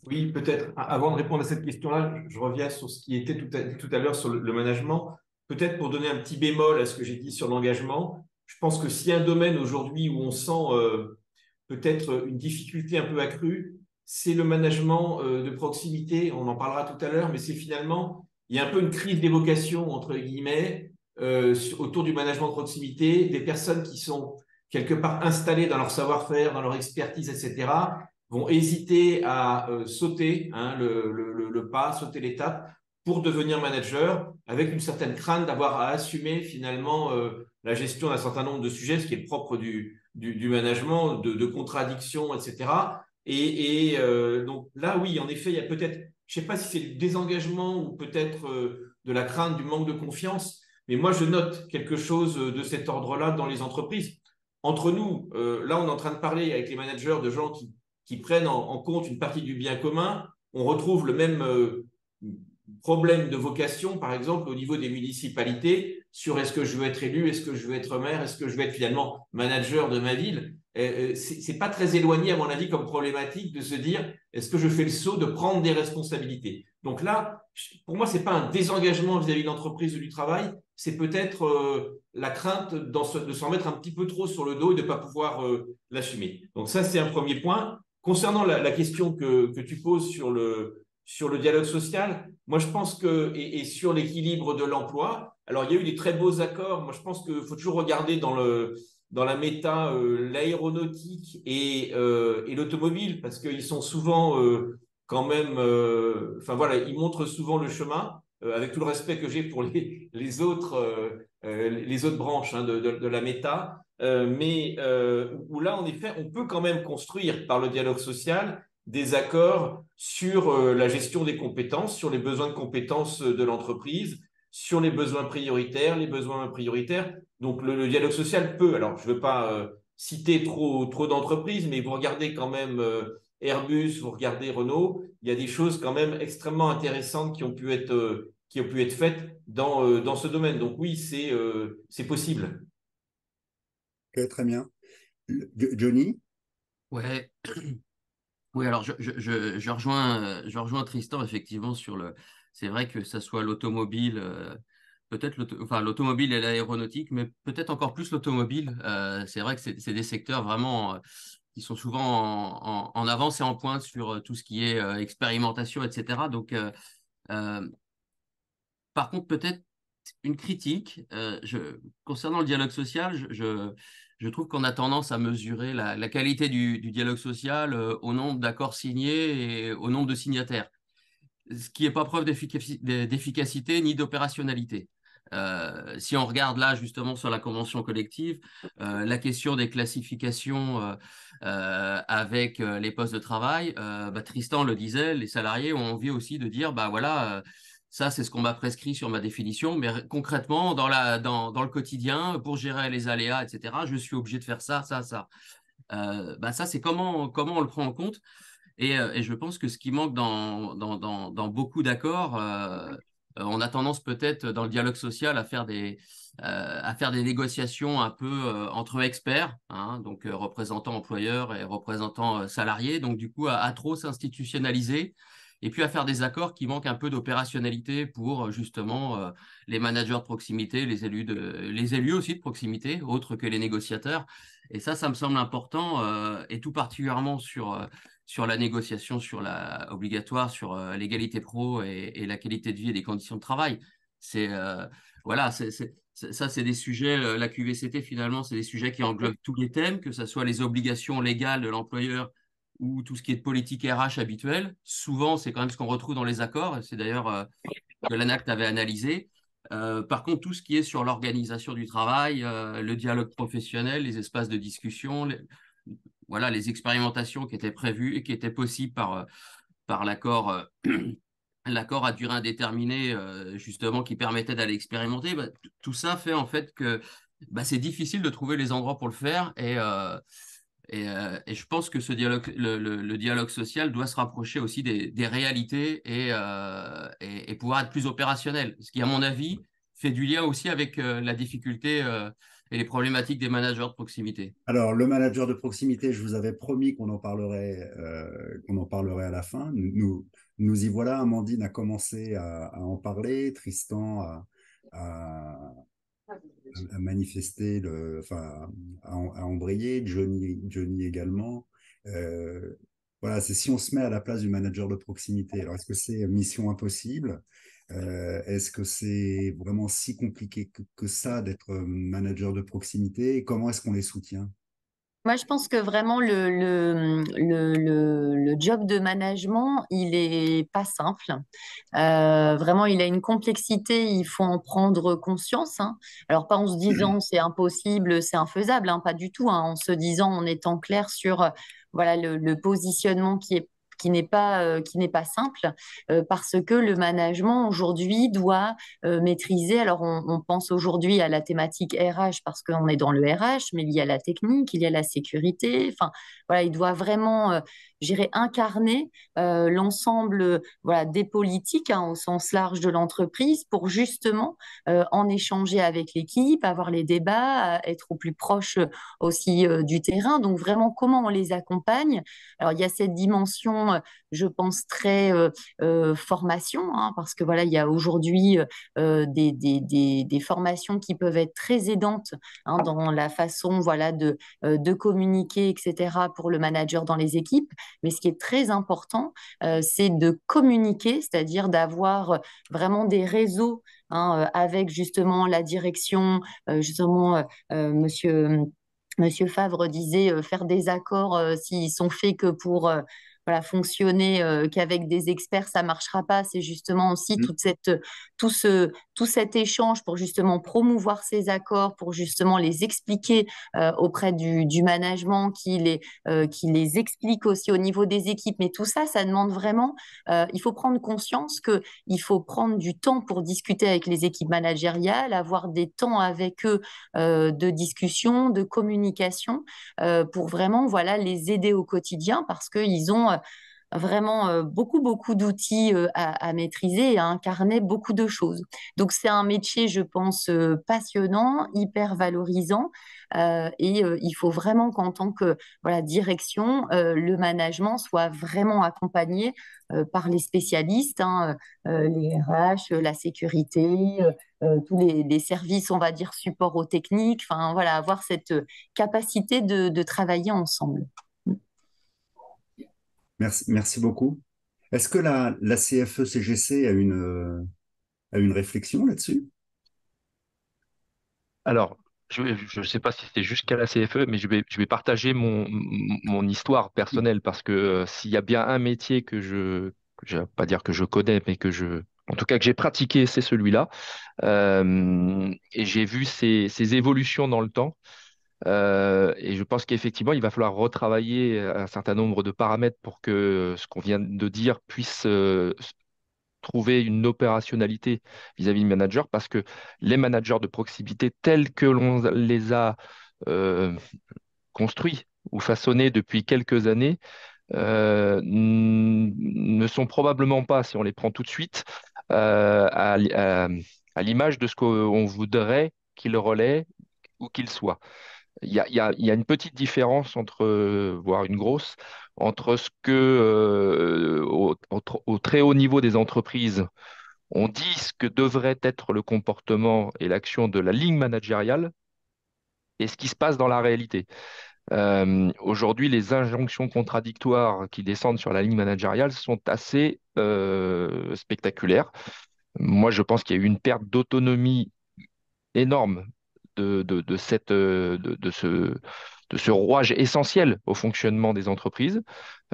Oui, peut-être, avant de répondre à cette question-là, je reviens sur ce qui était dit tout à l'heure sur le management. Peut-être pour donner un petit bémol à ce que j'ai dit sur l'engagement, je pense que s'il y a un domaine aujourd'hui où on sent peut-être une difficulté un peu accrue, c'est le management de proximité. On en parlera tout à l'heure, mais c'est finalement, il y a un peu une crise d'évocation, entre guillemets, autour du management de proximité, des personnes qui sont quelque part installées dans leur savoir-faire, dans leur expertise, etc., vont hésiter à sauter hein, le pas, sauter l'étape pour devenir manager, avec une certaine crainte d'avoir à assumer finalement la gestion d'un certain nombre de sujets, ce qui est le propre du management, de contradictions, etc. Donc là, oui, en effet, il y a peut-être, je ne sais pas si c'est du désengagement ou peut-être de la crainte du manque de confiance, mais moi, je note quelque chose de cet ordre-là dans les entreprises. Entre nous, là, on est en train de parler avec les managers de gens qui prennent en compte une partie du bien commun. On retrouve le même problème de vocation, par exemple, au niveau des municipalités, sur est-ce que je veux être élu, est-ce que je veux être maire, est-ce que je veux être finalement manager de ma ville. C'est pas très éloigné, à mon avis, comme problématique de se dire, est-ce que je fais le saut de prendre des responsabilités? Donc là, pour moi, c'est pas un désengagement vis-à-vis de l'entreprise ou du travail, c'est peut-être la crainte de s'en mettre un petit peu trop sur le dos et de ne pas pouvoir l'assumer. Donc ça, c'est un premier point. Concernant la question que tu poses sur le dialogue social, moi je pense que, et sur l'équilibre de l'emploi, alors il y a eu des très beaux accords, moi je pense qu'il faut toujours regarder dans la méta l'aéronautique et l'automobile, parce qu'ils sont souvent quand même, enfin voilà, ils montrent souvent le chemin, avec tout le respect que j'ai pour les autres branches hein, de la méta, mais où là en effet on peut quand même construire par le dialogue social des accords sur la gestion des compétences, sur les besoins de compétences de l'entreprise, sur les besoins prioritaires, les besoins prioritaires. Donc le dialogue social peut, alors je ne veux pas citer trop d'entreprises, mais vous regardez quand même Airbus, vous regardez Renault, il y a des choses quand même extrêmement intéressantes qui ont pu être faites dans ce domaine. Donc oui, c'est possible. Ok, très bien. Johnny? Ouais, oui, alors je rejoins Tristan effectivement sur le. C'est vrai que ça soit l'automobile, peut-être enfin l'automobile et l'aéronautique, mais peut-être encore plus l'automobile. C'est vrai que c'est des secteurs vraiment qui sont souvent en avance et en pointe sur tout ce qui est expérimentation, etc. Donc, euh, par contre, peut-être une critique concernant le dialogue social. Je trouve qu'on a tendance à mesurer la qualité du dialogue social au nombre d'accords signés et au nombre de signataires, ce qui n'est pas preuve d'efficacité ni d'opérationnalité. Si on regarde là justement sur la convention collective, la question des classifications avec les postes de travail, Tristan le disait, les salariés ont envie aussi de dire, bah voilà, ça c'est ce qu'on m'a prescrit sur ma définition, mais concrètement dans le quotidien, pour gérer les aléas, etc., je suis obligé de faire ça, ça, ça. Ça c'est comment on le prend en compte. Et je pense que ce qui manque dans beaucoup d'accords, on a tendance peut-être dans le dialogue social à faire des négociations un peu entre experts, hein, donc représentants employeurs et représentants salariés, donc du coup à trop s'institutionnaliser et puis à faire des accords qui manquent un peu d'opérationnalité pour justement les managers de proximité, les élus aussi de proximité, autres que les négociateurs. Et ça me semble important et tout particulièrement sur la négociation obligatoire sur l'égalité pro et la qualité de vie et les conditions de travail. C'est voilà, ça c'est des sujets. La QVCT finalement, c'est des sujets qui englobent tous les thèmes, que ce soit les obligations légales de l'employeur ou tout ce qui est de politique RH habituelle. Souvent, c'est quand même ce qu'on retrouve dans les accords. C'est d'ailleurs que l'ANACT avait analysé. Par contre, tout ce qui est sur l'organisation du travail, le dialogue professionnel, les espaces de discussion, voilà, les expérimentations qui étaient prévues et qui étaient possibles par l'accord l'accord à durée indéterminée, justement, qui permettait d'aller expérimenter, bah, tout ça fait en fait que bah, c'est difficile de trouver les endroits pour le faire et je pense que le dialogue social doit se rapprocher aussi des réalités et pouvoir être plus opérationnel. Ce qui, à mon avis, fait du lien aussi avec la difficulté et les problématiques des managers de proximité. Alors, le manager de proximité, je vous avais promis qu'on en parlerait à la fin. Nous y voilà. Amandine a commencé à en parler. Tristan a, à manifester, enfin, à embrayer, Johnny également. Euh, voilà, c'est si on se met à la place du manager de proximité. Alors, est-ce que c'est mission impossible? Est-ce que c'est vraiment si compliqué que ça d'être manager de proximité? Et comment est-ce qu'on les soutient? Moi, je pense que vraiment le job de management, il est pas simple. Vraiment, il a une complexité, il faut en prendre conscience, hein. Alors, pas en se disant c'est impossible, c'est infaisable, hein, pas du tout, hein, en se disant, en étant clair sur voilà, le positionnement qui n'est pas simple, parce que le management aujourd'hui doit maîtriser. Alors, on pense aujourd'hui à la thématique RH parce qu'on est dans le RH, mais il y a la technique, il y a la sécurité. Enfin, voilà, il doit vraiment, gérer, incarner l'ensemble voilà, des politiques, hein, au sens large de l'entreprise pour justement en échanger avec l'équipe, avoir les débats, être au plus proche aussi du terrain. Donc, vraiment, comment on les accompagne? Alors, il y a cette dimension, je pense, très formation, hein, parce que voilà, il y a aujourd'hui des formations qui peuvent être très aidantes, hein, dans la façon voilà, de communiquer, etc., pour le manager dans les équipes. Mais ce qui est très important, c'est de communiquer, c'est-à-dire d'avoir vraiment des réseaux, hein, avec justement la direction, justement, Monsieur Favre disait faire des accords s'ils sont faits que pour voilà, fonctionner, qu'avec des experts, ça marchera pas. C'est justement aussi tout cet échange pour justement promouvoir ces accords, pour justement les expliquer auprès du management, qui les explique aussi au niveau des équipes. Mais tout ça, ça demande vraiment, il faut prendre conscience qu'il faut prendre du temps pour discuter avec les équipes managériales, avoir des temps avec eux de discussion, de communication, pour vraiment voilà, les aider au quotidien parce qu'ils ont vraiment beaucoup d'outils à maîtriser et à incarner beaucoup de choses. Donc c'est un métier, je pense, passionnant, hyper valorisant, et il faut vraiment qu'en tant que voilà, direction, le management soit vraiment accompagné par les spécialistes, hein, les RH, la sécurité, tous les services, on va dire, support aux techniques, enfin voilà, avoir cette capacité de travailler ensemble. Merci beaucoup. Est-ce que la CFE-CGC a une réflexion là-dessus? Alors, je ne sais pas si c'était jusqu'à la CFE, mais je vais partager mon histoire personnelle parce que s'il y a bien un métier que je vais pas dire que je connais, mais en tout cas que j'ai pratiqué, c'est celui-là. Et j'ai vu ces évolutions dans le temps. Et je pense qu'effectivement, il va falloir retravailler un certain nombre de paramètres pour que ce qu'on vient de dire puisse trouver une opérationnalité vis-à-vis du manager, parce que les managers de proximité tels que l'on les a euh, construits ou façonnés depuis quelques années ne sont probablement pas, si on les prend tout de suite, à l'image de ce qu'on voudrait qu'il relaie ou qu'il soit. Il y a une petite différence entre, voire une grosse, entre ce que au très haut niveau des entreprises, on dit ce que devrait être le comportement et l'action de la ligne managériale et ce qui se passe dans la réalité. Aujourd'hui, les injonctions contradictoires qui descendent sur la ligne managériale sont assez spectaculaires. Moi, je pense qu'il y a eu une perte d'autonomie énorme de ce rouage essentiel au fonctionnement des entreprises,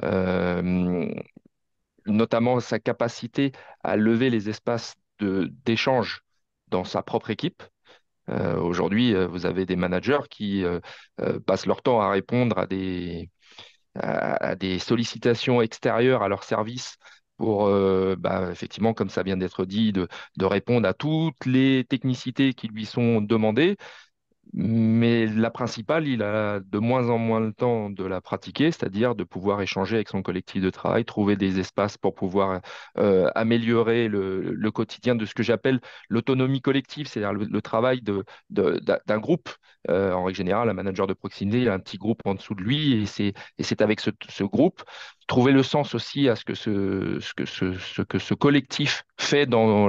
euh, notamment sa capacité à lever les espaces d'échange dans sa propre équipe. Aujourd'hui, vous avez des managers qui passent leur temps à répondre à des sollicitations extérieures à leur service pour, effectivement, comme ça vient d'être dit, de répondre à toutes les technicités qui lui sont demandées. Mais la principale, il a de moins en moins le temps de la pratiquer, c'est-à-dire de pouvoir échanger avec son collectif de travail, trouver des espaces pour pouvoir améliorer le quotidien de ce que j'appelle l'autonomie collective, c'est-à-dire le travail d'un groupe. En règle générale, un manager de proximité, il a un petit groupe en dessous de lui et c'est avec ce groupe trouver le sens aussi à ce que ce collectif fait dans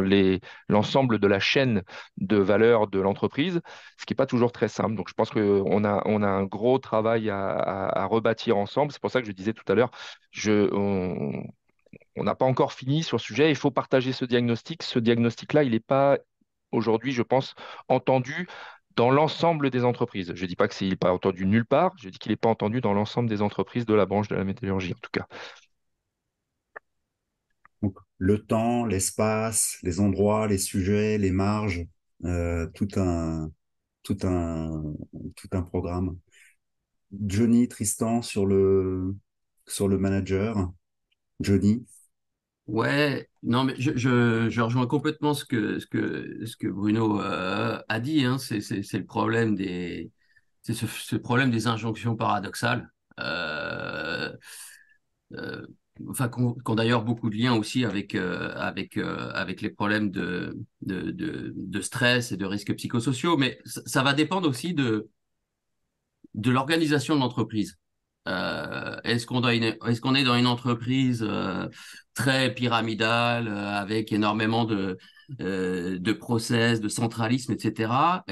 l'ensemble de la chaîne de valeur de l'entreprise, ce qui n'est pas toujours très simple. Donc, je pense on a un gros travail à rebâtir ensemble. C'est pour ça que je disais tout à l'heure, on n'a pas encore fini sur ce sujet. Il faut partager ce diagnostic. Ce diagnostic-là, il n'est pas aujourd'hui, je pense, entendu dans l'ensemble des entreprises. Je ne dis pas qu'il n'est pas entendu nulle part, je dis qu'il n'est pas entendu dans l'ensemble des entreprises de la branche de la métallurgie, en tout cas. Donc, le temps, l'espace, les endroits, les sujets, les marges, euh, tout un, tout un, tout un programme. Johnny, Tristan, sur le manager. Johnny. Ouais, non, mais je rejoins complètement ce que Bruno a dit. Hein. C'est le problème c'est ce problème des injonctions paradoxales. Euh, euh, enfin, qu'on d'ailleurs beaucoup de liens aussi avec les problèmes de stress et de risques psychosociaux. Mais ça va dépendre aussi de l'organisation de l'entreprise. Est-ce qu'on est dans une entreprise très pyramidale avec énormément de process, de centralisme, etc.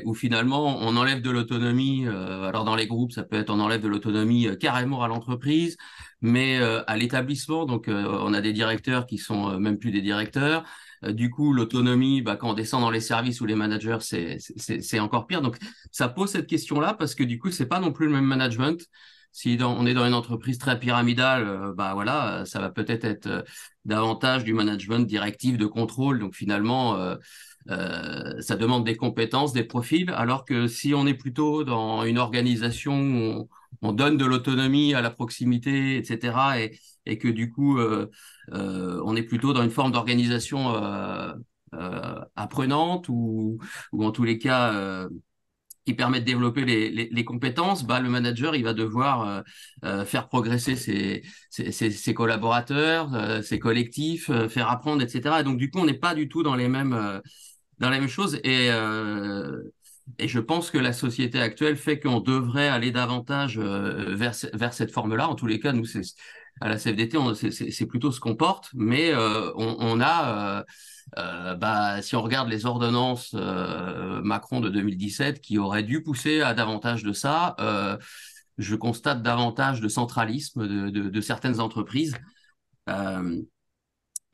Où finalement on enlève de l'autonomie. Alors dans les groupes, ça peut être on enlève de l'autonomie carrément à l'entreprise, mais à l'établissement. Donc on a des directeurs qui sont même plus des directeurs. Du coup, l'autonomie, quand on descend dans les services ou les managers, c'est encore pire. Donc, ça pose cette question-là parce que du coup, c'est pas non plus le même management. Si on est dans une entreprise très pyramidale, voilà, ça va peut-être être davantage du management directif de contrôle. Donc finalement, ça demande des compétences, des profils. Alors que si on est plutôt dans une organisation où on donne de l'autonomie à la proximité, etc., et que du coup, on est plutôt dans une forme d'organisation apprenante ou en tous les cas qui permet de développer les compétences, le manager, il va devoir faire progresser ses collaborateurs, ses collectifs, faire apprendre, etc. Et donc, du coup, on n'est pas du tout dans les mêmes choses. Et je pense que la société actuelle fait qu'on devrait aller davantage vers cette forme-là. En tous les cas, nous, à la CFDT, c'est plutôt ce qu'on porte, mais on a si on regarde les ordonnances Macron de 2017 qui auraient dû pousser à davantage de ça, je constate davantage de centralisme de certaines entreprises. Euh,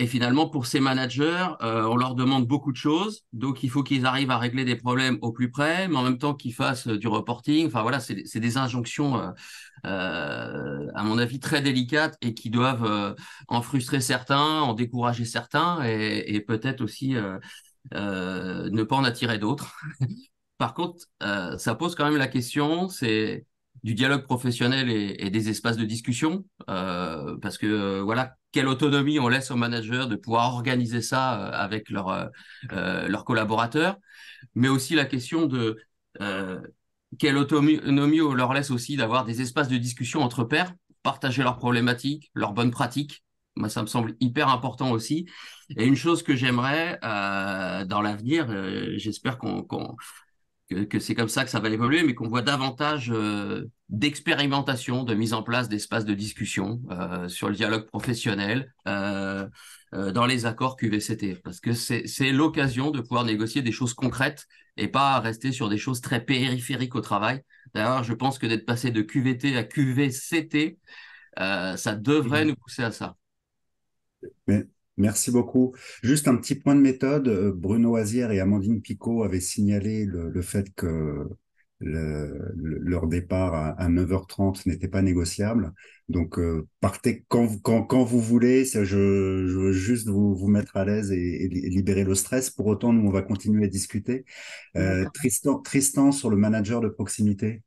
et finalement, pour ces managers, on leur demande beaucoup de choses. Donc, il faut qu'ils arrivent à régler des problèmes au plus près, mais en même temps qu'ils fassent du reporting. Enfin, voilà, c'est des injonctions, à mon avis, très délicates et qui doivent en frustrer certains, en décourager certains et peut-être aussi ne pas en attirer d'autres. Par contre, ça pose quand même la question, c'est du dialogue professionnel et des espaces de discussion, parce que voilà, quelle autonomie on laisse aux managers de pouvoir organiser ça avec leurs collaborateurs, mais aussi la question de euh, quelle autonomie on leur laisse aussi d'avoir des espaces de discussion entre pairs, partager leurs problématiques, leurs bonnes pratiques, Moi, ça me semble hyper important aussi. Et une chose que j'aimerais dans l'avenir, j'espère que c'est comme ça que ça va évoluer, mais qu'on voit davantage d'expérimentation, de mise en place d'espaces de discussion sur le dialogue professionnel, dans les accords QVCT, parce que c'est l'occasion de pouvoir négocier des choses concrètes et pas rester sur des choses très périphériques au travail. D'ailleurs, je pense que d'être passé de QVT à QVCT, ça devrait nous pousser à ça. Mais, merci beaucoup. Juste un petit point de méthode. Bruno Azière et Amandine Picot avaient signalé le fait que leur départ à 9h30 n'était pas négociable. Donc, partez quand vous voulez. Je veux juste vous mettre à l'aise et libérer le stress. Pour autant, nous, on va continuer à discuter. D'accord. Tristan, sur le manager de proximité.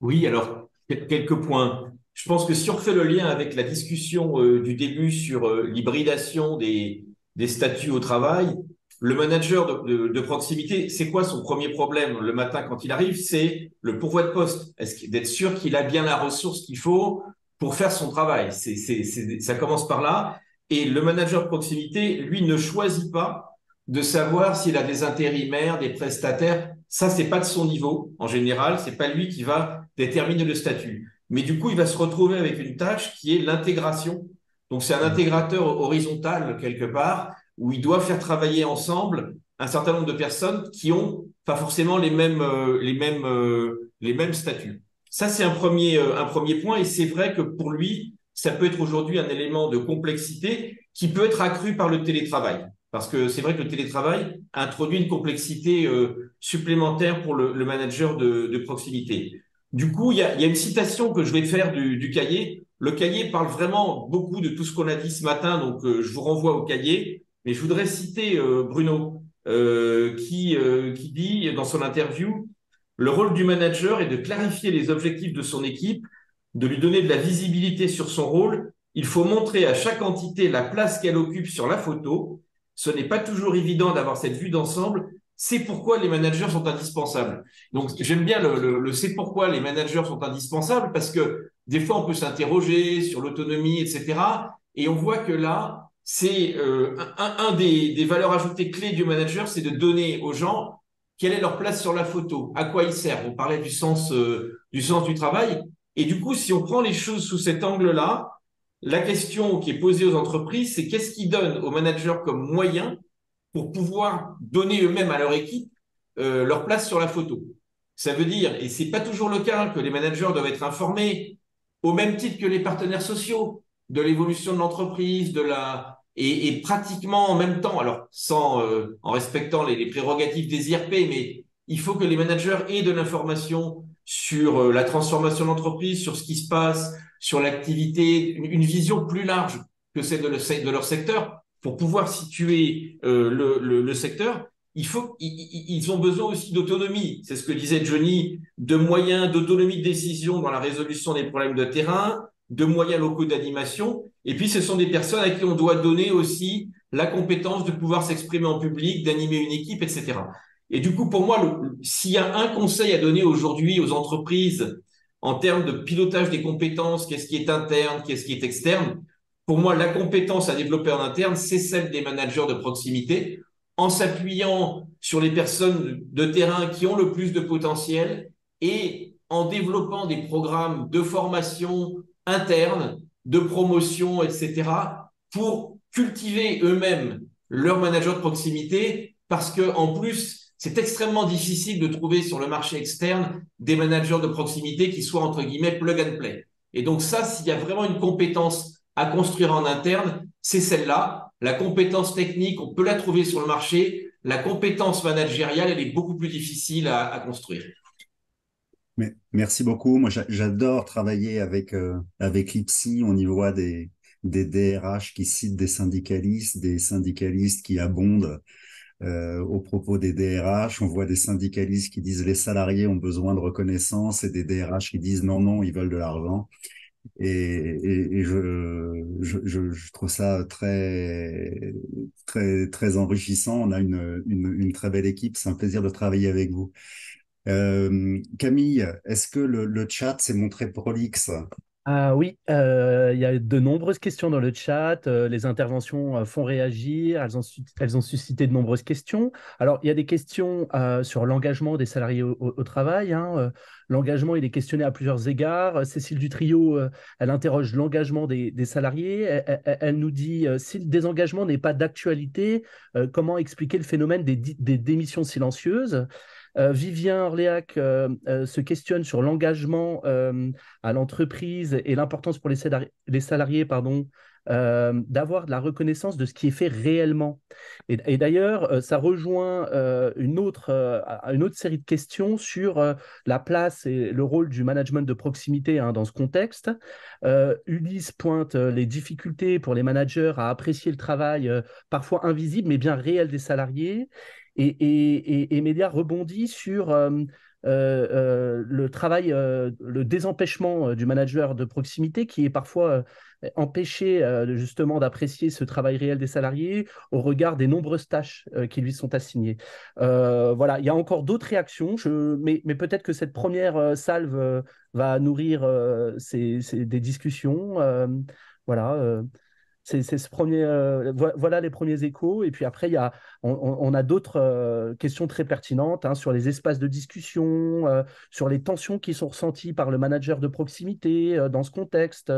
Oui, alors, quelques points. Je pense que si on refait le lien avec la discussion du début sur l'hybridation des statuts au travail, le manager de proximité, c'est quoi son premier problème le matin quand il arrive? C'est le pourvoi de poste. D'être sûr qu'il a bien la ressource qu'il faut pour faire son travail. Ça commence par là. Et le manager de proximité, lui, ne choisit pas de savoir s'il a des intérimaires, des prestataires. Ça, c'est pas de son niveau. En général, c'est pas lui qui va déterminer le statut. Mais du coup, il va se retrouver avec une tâche qui est l'intégration. Donc, c'est un intégrateur horizontal quelque part où il doit faire travailler ensemble un certain nombre de personnes qui ont pas forcément les mêmes statuts. Ça, c'est un premier point. Et c'est vrai que pour lui, ça peut être aujourd'hui un élément de complexité qui peut être accru par le télétravail. Parce que c'est vrai que le télétravail introduit une complexité supplémentaire pour le manager de proximité. Du coup, il y a une citation que je vais faire du cahier. Le cahier parle vraiment beaucoup de tout ce qu'on a dit ce matin, donc je vous renvoie au cahier. Mais je voudrais citer Bruno, qui dit dans son interview, le rôle du manager est de clarifier les objectifs de son équipe, de lui donner de la visibilité sur son rôle. Il faut montrer à chaque entité la place qu'elle occupe sur la photo. Ce n'est pas toujours évident d'avoir cette vue d'ensemble. C'est pourquoi les managers sont indispensables. Donc, j'aime bien le c'est pourquoi les managers sont indispensables parce que des fois, on peut s'interroger sur l'autonomie, etc. Et on voit que là, c'est un des valeurs ajoutées clés du manager, c'est de donner aux gens quelle est leur place sur la photo, à quoi ils servent. On parlait du sens du travail. Et du coup, si on prend les choses sous cet angle-là, la question qui est posée aux entreprises, c'est qu'est-ce qu'ils donnent aux managers comme moyen pour pouvoir donner eux-mêmes à leur équipe leur place sur la photo. Ça veut dire, et c'est pas toujours le cas, que les managers doivent être informés au même titre que les partenaires sociaux de l'évolution de l'entreprise, et pratiquement en même temps, alors sans en respectant les prérogatives des IRP, mais il faut que les managers aient de l'information sur la transformation de l'entreprise, sur ce qui se passe, sur l'activité, une vision plus large que celle de leur secteur pour pouvoir situer le secteur. Ils ont besoin aussi d'autonomie. C'est ce que disait Johnny, de moyens d'autonomie de décision dans la résolution des problèmes de terrain, de moyens locaux d'animation. Et puis, ce sont des personnes à qui on doit donner aussi la compétence de pouvoir s'exprimer en public, d'animer une équipe, etc. Et du coup, pour moi, s'il y a un conseil à donner aujourd'hui aux entreprises en termes de pilotage des compétences, qu'est-ce qui est interne, qu'est-ce qui est externe, pour moi, la compétence à développer en interne, c'est celle des managers de proximité, en s'appuyant sur les personnes de terrain qui ont le plus de potentiel et en développant des programmes de formation interne, de promotion, etc., pour cultiver eux-mêmes leur manager de proximité, parce que en plus, c'est extrêmement difficile de trouver sur le marché externe des managers de proximité qui soient entre guillemets plug and play. Et donc ça, s'il y a vraiment une compétence à construire en interne, c'est celle-là. La compétence technique, on peut la trouver sur le marché. La compétence managériale, elle est beaucoup plus difficile à construire. Mais, merci beaucoup. Moi, j'adore travailler avec l'IPSI. On y voit des DRH qui citent des syndicalistes qui abondent au propos des DRH. On voit des syndicalistes qui disent les salariés ont besoin de reconnaissance et des DRH qui disent non, non, ils veulent de l'argent. Et je trouve ça très, très, très enrichissant. On a une très belle équipe. C'est un plaisir de travailler avec vous. Camille, est-ce que le chat s'est montré prolixe? Ah oui, il y a de nombreuses questions dans le chat. Les interventions font réagir. Elles ont suscité de nombreuses questions. Alors, il y a des questions sur l'engagement des salariés au travail, hein. L'engagement, il est questionné à plusieurs égards. Cécile Dutrio, elle interroge l'engagement des salariés. Elle nous dit, si le désengagement n'est pas d'actualité, comment expliquer le phénomène des démissions silencieuses? Vivien Orléac se questionne sur l'engagement à l'entreprise et l'importance pour les salariés pardon, d'avoir de la reconnaissance de ce qui est fait réellement. Et d'ailleurs, ça rejoint une autre série de questions sur la place et le rôle du management de proximité, hein, dans ce contexte. Ulysse pointe les difficultés pour les managers à apprécier le travail parfois invisible mais bien réel des salariés. Et Média rebondit sur le travail, le désempêchement du manager de proximité qui est parfois empêché justement d'apprécier ce travail réel des salariés au regard des nombreuses tâches qui lui sont assignées. Voilà, il y a encore d'autres réactions, mais peut-être que cette première salve va nourrir des discussions. Voilà. C'est ce premier, voilà les premiers échos. Et puis après, on a d'autres questions très pertinentes, hein, sur les espaces de discussion, sur les tensions qui sont ressenties par le manager de proximité dans ce contexte,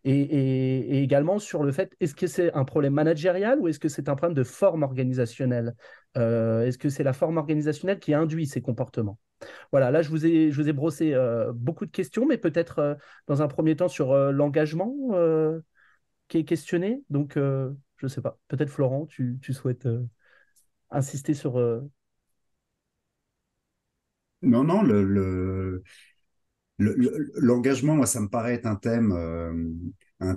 et également sur le fait, est-ce que c'est un problème managérial ou est-ce que c'est un problème de forme organisationnelle? Est-ce que c'est la forme organisationnelle qui induit ces comportements? Voilà, là, je vous ai brossé beaucoup de questions, mais peut-être dans un premier temps sur l'engagement qui est questionné. Donc, je ne sais pas. Peut-être Florent, tu souhaites insister sur. Non, non, l'engagement, moi, ça me paraît être un thème, enfin,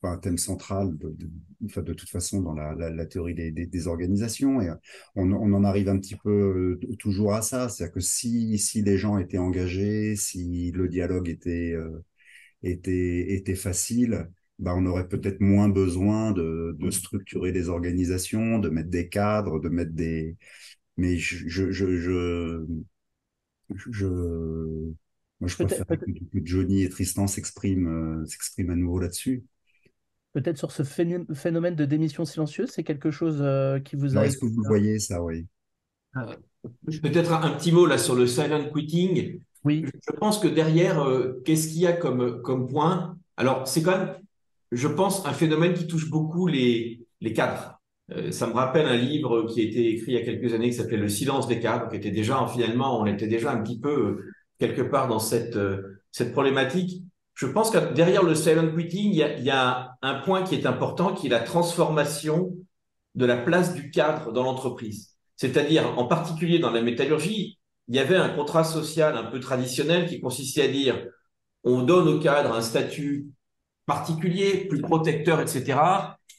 un thème central enfin, de toute façon dans la théorie des organisations. Et on en arrive un petit peu toujours à ça. C'est-à-dire que si les gens étaient engagés, si le dialogue était facile, bah, on aurait peut-être moins besoin de structurer des organisations, de mettre des cadres, de mettre des... Mais je, moi, je préfère Peut-être que Johnny et Tristan s'expriment à nouveau là-dessus. peut-être sur ce phénomène de démission silencieuse, c'est quelque chose qui vous Alors, a est-ce été. que vous le voyez, ça, oui? Euh, Peut-être un petit mot là sur le silent quitting. Oui, Je pense que derrière, qu'est-ce qu'il y a comme point? Alors, c'est quand même, je pense, un phénomène qui touche beaucoup les cadres. Ça me rappelle un livre qui a été écrit il y a quelques années qui s'appelait Le silence des cadres, qui était déjà, finalement, on était déjà un petit peu quelque part dans cette problématique. Je pense que derrière le silent quitting, il y a un point qui est important, qui est la transformation de la place du cadre dans l'entreprise. C'est-à-dire, en particulier dans la métallurgie, il y avait un contrat social un peu traditionnel qui consistait à dire on donne au cadre un statut particulier, plus protecteur, etc.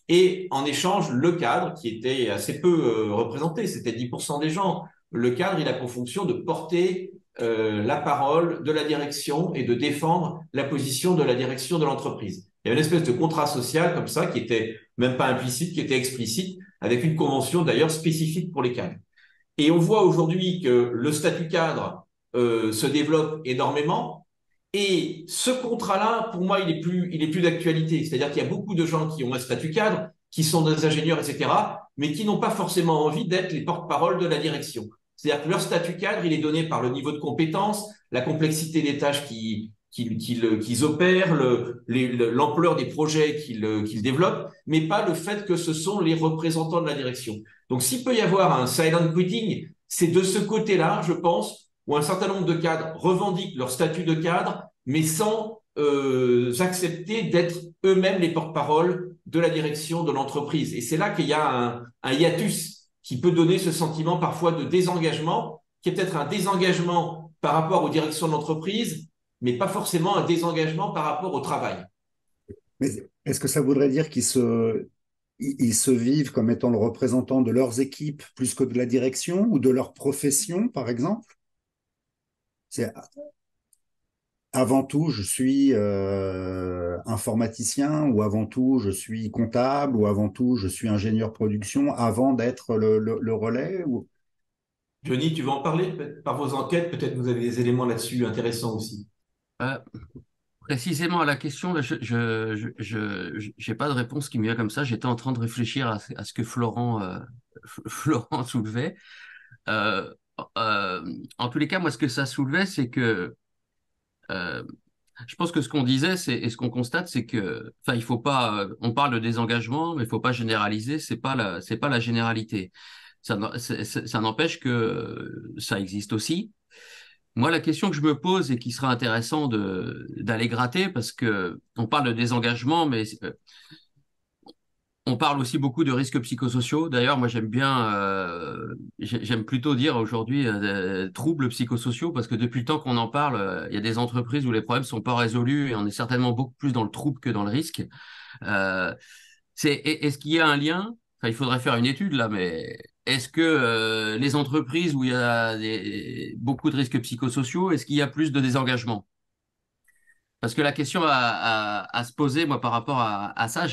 Et en échange, le cadre, qui était assez peu représenté, c'était 10% des gens, le cadre, il a pour fonction de porter la parole de la direction et de défendre la position de la direction de l'entreprise. Il y avait une espèce de contrat social comme ça, qui était même pas implicite, qui était explicite, avec une convention d'ailleurs spécifique pour les cadres. Et on voit aujourd'hui que le statut cadre se développe énormément. Et ce contrat-là, pour moi, il est plus d'actualité. C'est-à-dire qu'il y a beaucoup de gens qui ont un statut cadre, qui sont des ingénieurs, etc., mais qui n'ont pas forcément envie d'être les porte-parole de la direction. C'est-à-dire que leur statut cadre, il est donné par le niveau de compétence, la complexité des tâches qu'ils opèrent, l'ampleur des projets qu'ils développent, mais pas le fait que ce sont les représentants de la direction. Donc, s'il peut y avoir un silent quitting, c'est de ce côté-là, je pense, où un certain nombre de cadres revendiquent leur statut de cadre, mais sans accepter d'être eux-mêmes les porte-parole de la direction de l'entreprise. Et c'est là qu'il y a un hiatus qui peut donner ce sentiment parfois de désengagement, qui est peut-être un désengagement par rapport aux directions de l'entreprise, mais pas forcément un désengagement par rapport au travail. Mais est-ce que ça voudrait dire ils se vivent comme étant le représentant de leurs équipes plus que de la direction ou de leur profession, par exemple? C'est avant tout, je suis informaticien ou avant tout, je suis comptable ou avant tout, je suis ingénieur production avant d'être le relais ou... Johnny, tu veux en parler par vos enquêtes? Peut-être vous avez des éléments là-dessus intéressants aussi. Euh, Précisément à la question, là, j'ai pas de réponse qui me vient comme ça. J'étais en train de réfléchir à ce que Florent soulevait. Euh, en tous les cas, moi, ce que ça soulevait, c'est que euh, je pense que ce qu'on disait, et ce qu'on constate, c'est que, enfin, il faut pas, on parle de désengagement, mais il faut pas généraliser. C'est pas la généralité. Ça n'empêche que ça existe aussi. Moi, la question que je me pose et qui serait intéressant d'aller gratter, parce que on parle de désengagement, mais on parle aussi beaucoup de risques psychosociaux. D'ailleurs, moi, j'aime plutôt dire aujourd'hui troubles psychosociaux, parce que depuis le temps qu'on en parle, il y a des entreprises où les problèmes sont pas résolus et on est certainement beaucoup plus dans le trouble que dans le risque. Euh, est-ce qu'il y a un lien? Enfin, il faudrait faire une étude là, mais est-ce que les entreprises où il y a beaucoup de risques psychosociaux, est-ce qu'il y a plus de désengagement? Parce que la question à se poser, moi, par rapport à ça,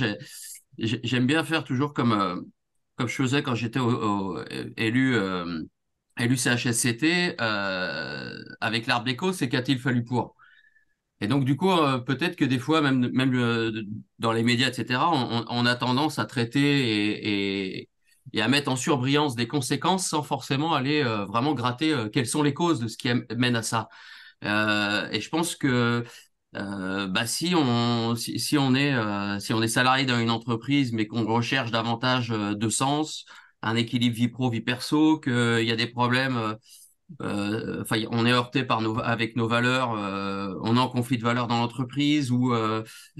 j'aime bien faire toujours comme je faisais quand j'étais élu CHSCT avec l'arbre d'écho, c'est qu'a-t-il fallu pour? Et donc, du coup, peut-être que des fois, même dans les médias, etc., on a tendance à traiter et à mettre en surbrillance des conséquences sans forcément aller vraiment gratter quelles sont les causes de ce qui mène à ça. Et je pense que bah, si on est salarié dans une entreprise, mais qu'on recherche davantage de sens, un équilibre vie pro, vie perso, qu'il y a des problèmes enfin, on est heurté avec nos valeurs, on est en conflit de valeurs dans l'entreprise ou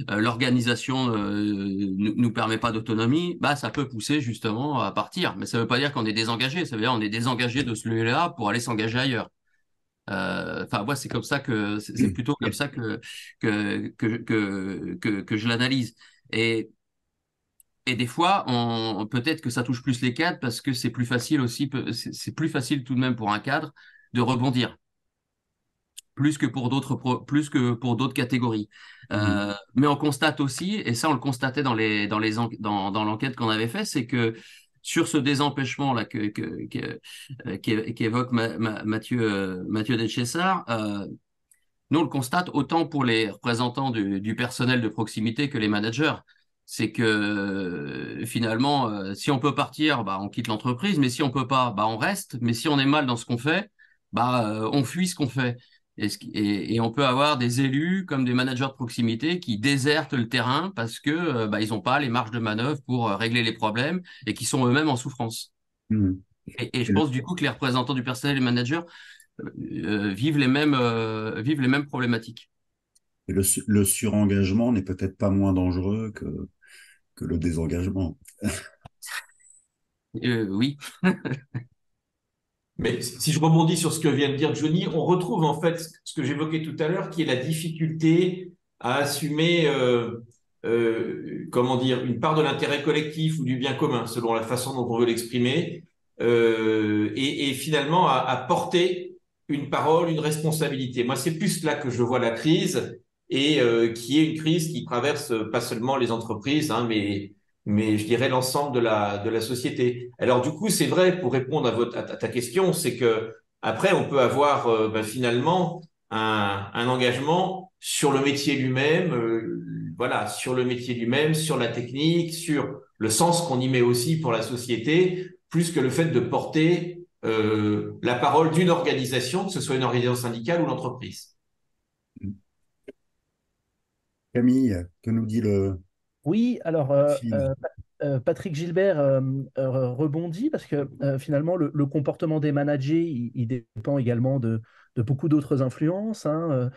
l'organisation nous permet pas d'autonomie, bah ça peut pousser justement à partir. Mais ça veut pas dire qu'on est désengagé, ça veut dire qu'on est désengagé de ce lieu-là pour aller s'engager ailleurs. Enfin, moi, c'est comme ça c'est plutôt comme ça que je l'analyse. Et et des fois, peut-être que ça touche plus les cadres parce que c'est plus facile aussi, c'est plus facile tout de même pour un cadre de rebondir, plus que pour d'autres catégories. Mhm. Mais on constate aussi, et ça on le constatait dans l'enquête qu'on avait fait, c'est que sur ce désempêchement là qu'évoque Mathieu Deschessard, nous, on le constate autant pour les représentants du personnel de proximité que les managers. C'est que finalement, si on peut partir, bah, on quitte l'entreprise, mais si on peut pas, bah, on reste. Mais si on est mal dans ce qu'on fait, bah, on fuit ce qu'on fait. Et on peut avoir des élus comme des managers de proximité qui désertent le terrain parce que bah, ils n'ont pas les marges de manœuvre pour régler les problèmes et qui sont eux-mêmes en souffrance. Mhm. Et je Et le, pense du coup que les représentants du personnel et les managers vivent les mêmes problématiques. le surengagement n'est peut-être pas moins dangereux que le désengagement. Oui, Mais si je rebondis sur ce que vient de dire Johnny, on retrouve en fait ce que j'évoquais tout à l'heure, qui est la difficulté à assumer, comment dire, une part de l'intérêt collectif ou du bien commun, selon la façon dont on veut l'exprimer, et finalement à porter une parole, une responsabilité. Moi, c'est plus là que je vois la crise, et qui est une crise qui traverse pas seulement les entreprises, hein, mais je dirais l'ensemble de la société. Alors du coup, c'est vrai, pour répondre à ta question, c'est que après, on peut avoir ben, finalement un engagement sur le métier lui-même, voilà, sur le métier lui-même, sur la technique, sur le sens qu'on y met aussi pour la société, plus que le fait de porter la parole d'une organisation, que ce soit une organisation syndicale ou l'entreprise. Camille, que nous dit le Oui, alors film? Patrick Gilbert rebondit parce que finalement le comportement des managers il dépend également de beaucoup d'autres influences, hein,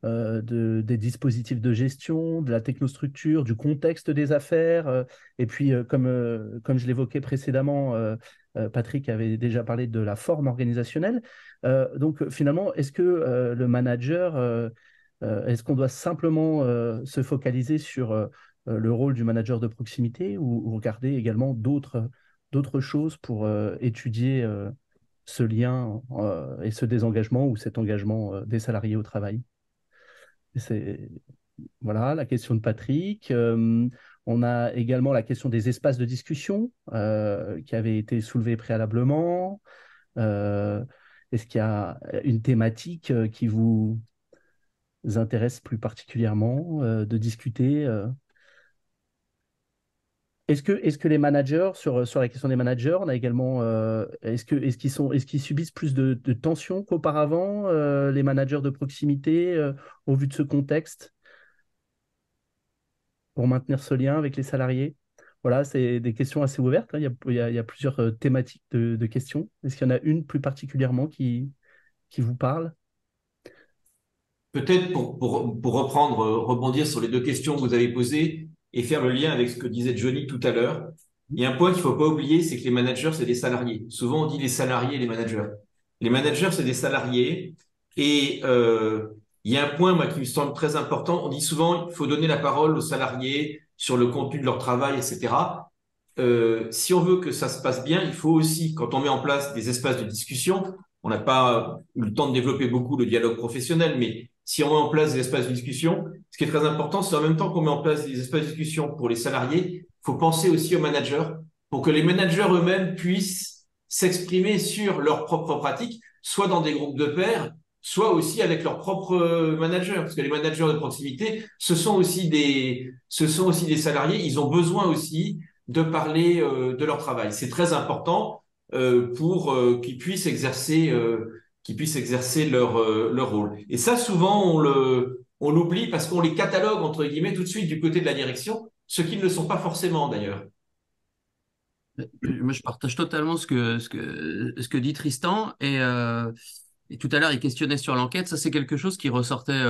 des dispositifs de gestion, de la technostructure, du contexte des affaires. Et puis, comme je l'évoquais précédemment, Patrick avait déjà parlé de la forme organisationnelle. Donc, finalement, est-ce que le manager, est-ce qu'on doit simplement se focaliser sur le rôle du manager de proximité ou regarder également d'autres choses pour étudier ce lien et ce désengagement ou cet engagement des salariés au travail? C'est voilà la question de Patrick. On a également la question des espaces de discussion qui avait été soulevée préalablement. Euh, Est-ce qu'il y a une thématique intéresse plus particulièrement de discuter est-ce que les managers, sur la question des managers, on a également, est-ce qu'ils subissent plus de tensions qu'auparavant, les managers de proximité, au vu de ce contexte, pour maintenir ce lien avec les salariés? Voilà, c'est des questions assez ouvertes, hein. Il y a plusieurs thématiques de questions. Est-ce qu'il y en a une plus particulièrement qui vous parle? Peut-être pour reprendre, rebondir sur les deux questions que vous avez posées et faire le lien avec ce que disait Johnny tout à l'heure, il y a un point qu'il faut pas oublier, c'est que les managers, c'est des salariés. Souvent, on dit les salariés et les managers. Les managers, c'est des salariés. Et il y a un point, moi, qui me semble très important. On dit souvent, il faut donner la parole aux salariés sur le contenu de leur travail, etc. Si on veut que ça se passe bien, il faut aussi, quand on met en place des espaces de discussion, on n'a pas eu le temps de développer beaucoup le dialogue professionnel, mais si on met en place des espaces de discussion, ce qui est très important, c'est en même temps qu'on met en place des espaces de discussion pour les salariés, il faut penser aussi aux managers pour que les managers eux-mêmes puissent s'exprimer sur leurs propres pratiques, soit dans des groupes de pairs, soit aussi avec leurs propres managers, parce que les managers de proximité, ce sont aussi des salariés, ils ont besoin aussi de parler de leur travail. C'est très important pour qu'ils puissent exercer leur rôle. Et ça, souvent, on l'oublie parce qu'on les catalogue, entre guillemets, tout de suite du côté de la direction, ce qu'ils ne sont pas forcément d'ailleurs. Moi, je partage totalement ce que dit Tristan. Et tout à l'heure, il questionnait sur l'enquête. Ça, c'est quelque chose qui ressortait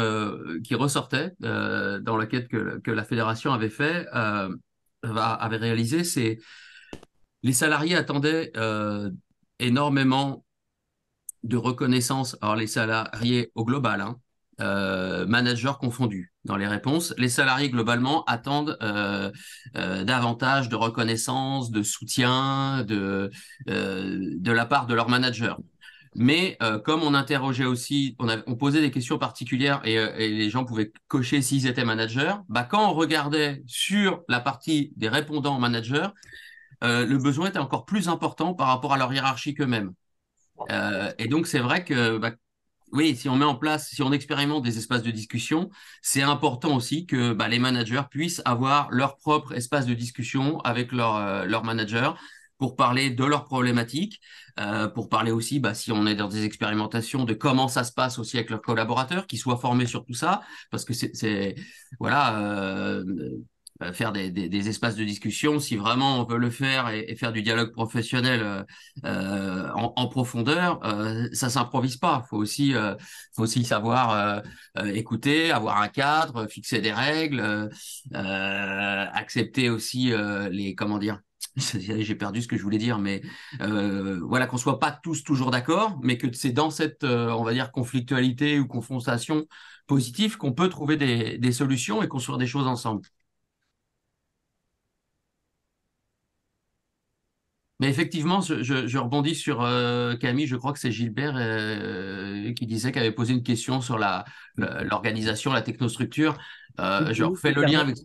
dans l'enquête que la fédération avait avait réalisé. C'est les salariés attendaient énormément de reconnaissance. Alors, les salariés au global, hein, managers confondus. Dans les réponses, les salariés globalement attendent davantage de reconnaissance, de soutien de la part de leur manager. Mais comme on interrogeait aussi, on posait des questions particulières et les gens pouvaient cocher s'ils étaient managers, bah, quand on regardait sur la partie des répondants managers, le besoin était encore plus important par rapport à leur hiérarchie qu'eux-mêmes. Et donc, c'est vrai que bah, oui, si on met en place, si on expérimente des espaces de discussion, c'est important aussi que bah, les managers puissent avoir leur propre espace de discussion avec leur manager pour parler de leurs problématiques, pour parler aussi, bah, si on est dans des expérimentations, de comment ça se passe aussi avec leurs collaborateurs, qu'ils soient formés sur tout ça, parce que voilà, faire des espaces de discussion, si vraiment on veut le faire et faire du dialogue professionnel en profondeur, ça s'improvise pas. Faut aussi savoir écouter, avoir un cadre, fixer des règles, accepter aussi comment dire. J'ai perdu ce que je voulais dire, mais voilà, qu'on soit pas tous toujours d'accord, mais que c'est dans cette, on va dire, conflictualité ou confrontation positive qu'on peut trouver des solutions et construire des choses ensemble. Mais effectivement, je rebondis sur Camille, je crois que c'est Gilbert qui disait, qu'il avait posé une question sur l'organisation, la technostructure. Je refais le lien avec...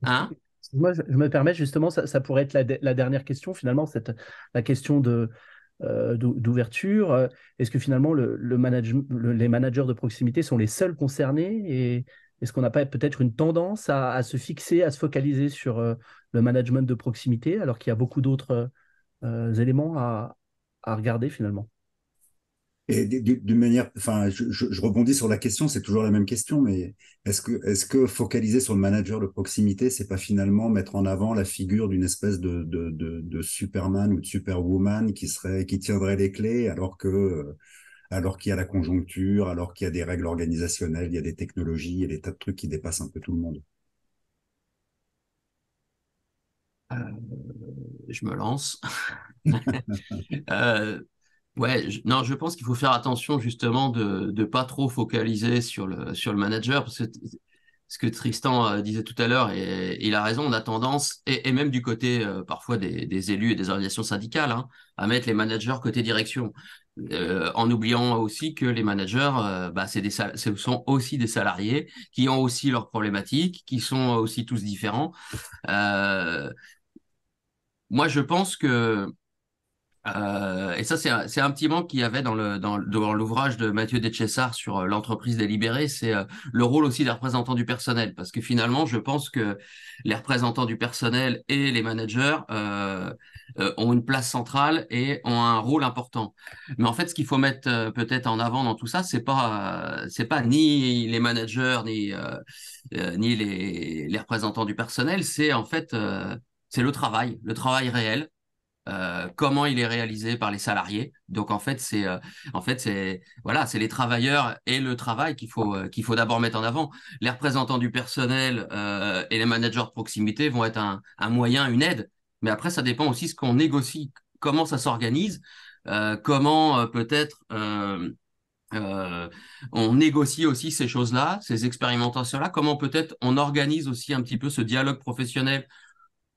Hein? Moi, je me permets justement, ça pourrait être la dernière question finalement, la question d'ouverture. Est-ce que finalement les managers de proximité sont les seuls concernés et est-ce qu'on n'a pas peut-être une tendance à se fixer, à se focaliser sur le management de proximité alors qu'il y a beaucoup d'autres éléments à regarder finalement? Et d'une manière, enfin, je rebondis sur la question, c'est toujours la même question, mais est-ce que focaliser sur le manager de proximité, c'est pas finalement mettre en avant la figure d'une espèce de Superman ou de Superwoman qui tiendrait les clés alors qu'il y a la conjoncture, alors qu'il y a des règles organisationnelles, il y a des technologies, il y a des tas de trucs qui dépassent un peu tout le monde. Je me lance. Ouais, non, je pense qu'il faut faire attention justement de pas trop focaliser sur le manager, parce que ce que Tristan disait tout à l'heure, et il a raison, on a tendance, et même du côté parfois des élus et des organisations syndicales, hein, à mettre les managers côté direction, en oubliant aussi que les managers, bah, ce sont aussi des salariés qui ont aussi leurs problématiques, qui sont aussi tous différents. Moi, je pense que Et ça, c'est un petit manque qu'il y avait dans l'ouvrage de Mathieu Deschessart sur l'entreprise délibérée, c'est le rôle aussi des représentants du personnel. Parce que finalement, je pense que les représentants du personnel et les managers ont une place centrale et ont un rôle important. Mais en fait, ce qu'il faut mettre peut-être en avant dans tout ça, c'est pas ni les managers ni les représentants du personnel, c'est en fait c'est le travail réel, comment il est réalisé par les salariés. Donc en fait c'est voilà, c'est les travailleurs et le travail qu'il faut d'abord mettre en avant. Les représentants du personnel et les managers de proximité vont être un moyen, une aide. Mais après, ça dépend aussi ce qu'on négocie, comment ça s'organise, comment peut-être euh, on négocie aussi ces choses-là, ces expérimentations-là, comment peut-être on organise aussi un petit peu ce dialogue professionnel,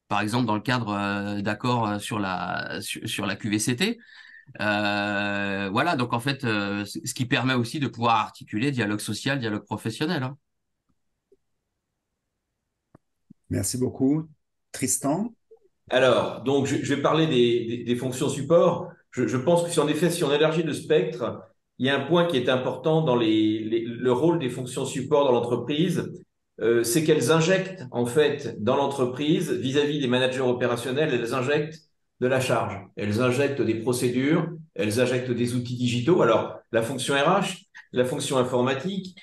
par exemple dans le cadre d'accords sur la QVCT. Voilà, donc en fait, ce qui permet aussi de pouvoir articuler dialogue social, dialogue professionnel, hein. Merci beaucoup. Tristan? Alors, donc, je vais parler des fonctions support. Je pense que si en effet, si on élargit le spectre, il y a un point qui est important dans le rôle des fonctions support dans l'entreprise, c'est qu'elles injectent en fait dans l'entreprise, vis-à-vis des managers opérationnels, elles injectent de la charge, elles injectent des procédures, elles injectent des outils digitaux. Alors, la fonction RH, la fonction informatique,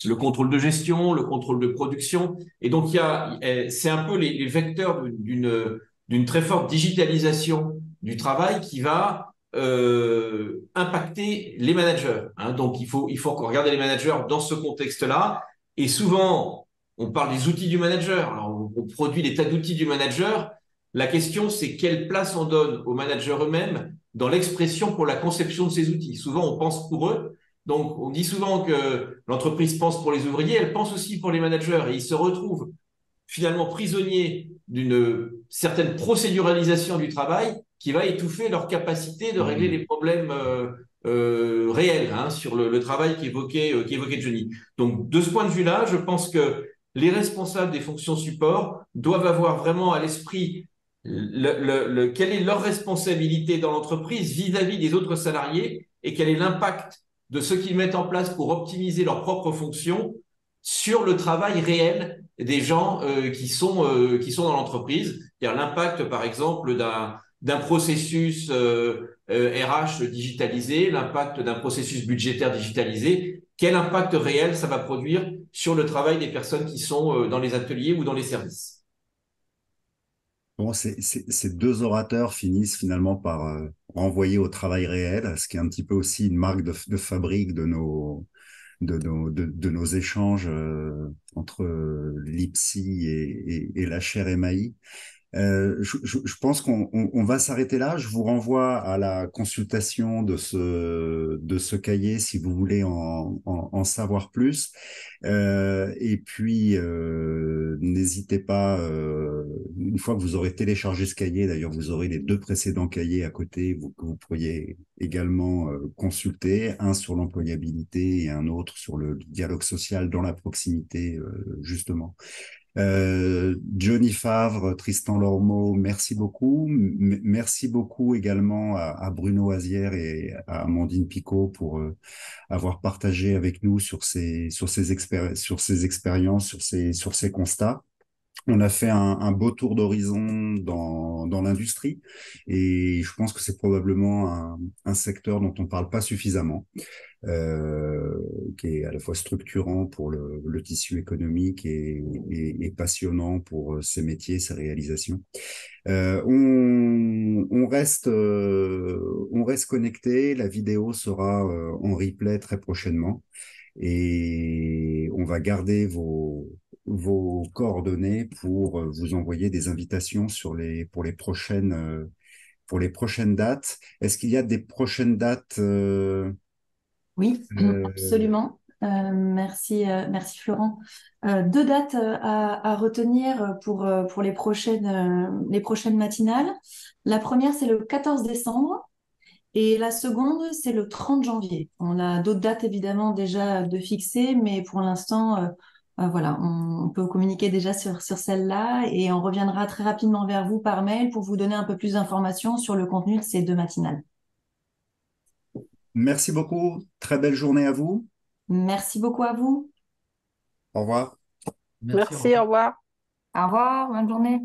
le contrôle de gestion, le contrôle de production, et donc c'est un peu les vecteurs d'une très forte digitalisation du travail qui va impacter les managers, hein. Donc, il faut regarder les managers dans ce contexte-là. Et souvent, on parle des outils du manager. Alors, on produit des tas d'outils du manager. La question, c'est quelle place on donne aux managers eux-mêmes dans l'expression pour la conception de ces outils. Souvent, on pense pour eux. Donc, on dit souvent que l'entreprise pense pour les ouvriers, elle pense aussi pour les managers. Et ils se retrouvent finalement prisonniers d'une certaine procéduralisation du travail qui va étouffer leur capacité de régler les problèmes réels, hein, sur le travail qu'évoquait Johnny. Donc, de ce point de vue-là, je pense que les responsables des fonctions support doivent avoir vraiment à l'esprit quelle est leur responsabilité dans l'entreprise vis-à-vis des autres salariés et quel est l'impact de ce qu'ils mettent en place pour optimiser leurs propres fonctions sur le travail réel des gens qui sont dans l'entreprise. C'est-à-dire l'impact, par exemple, d'un processus RH digitalisé, l'impact d'un processus budgétaire digitalisé, quel impact réel ça va produire sur le travail des personnes qui sont dans les ateliers ou dans les services. Bon, ces deux orateurs finissent finalement par renvoyer au travail réel, ce qui est un petit peu aussi une marque de fabrique de nos échanges entre l'IPSI et la chaire MAI. Je pense qu'on va s'arrêter là. Je vous renvoie à la consultation de ce cahier si vous voulez en savoir plus. Et puis, n'hésitez pas, une fois que vous aurez téléchargé ce cahier, d'ailleurs, vous aurez les deux précédents cahiers à côté que vous pourriez également consulter, un sur l'employabilité et un autre sur le dialogue social dans la proximité, justement. Johnny Favre, Tristan Lormeau, merci beaucoup. Merci beaucoup également à Bruno Azière et à Amandine Picot pour avoir partagé avec nous sur ces expériences, sur ces constats. On a fait un beau tour d'horizon dans l'industrie et je pense que c'est probablement un secteur dont on parle pas suffisamment, qui est à la fois structurant pour le tissu économique et passionnant pour ses métiers, ses réalisations. On reste connecté. La vidéo sera en replay très prochainement et on va garder vos coordonnées pour vous envoyer des invitations pour les prochaines dates. Est-ce qu'il y a des prochaines dates Oui, absolument. Merci Florent. Deux dates à retenir pour les prochaines matinales. La première, c'est le 14 décembre et la seconde, c'est le 30 janvier. On a d'autres dates évidemment déjà de fixer, mais pour l'instant, Voilà, on peut communiquer déjà sur celle-là et on reviendra très rapidement vers vous par mail pour vous donner un peu plus d'informations sur le contenu de ces 2 matinales. Merci beaucoup. Très belle journée à vous. Merci beaucoup à vous. Au revoir. Merci, Merci, au revoir. Au revoir, bonne journée.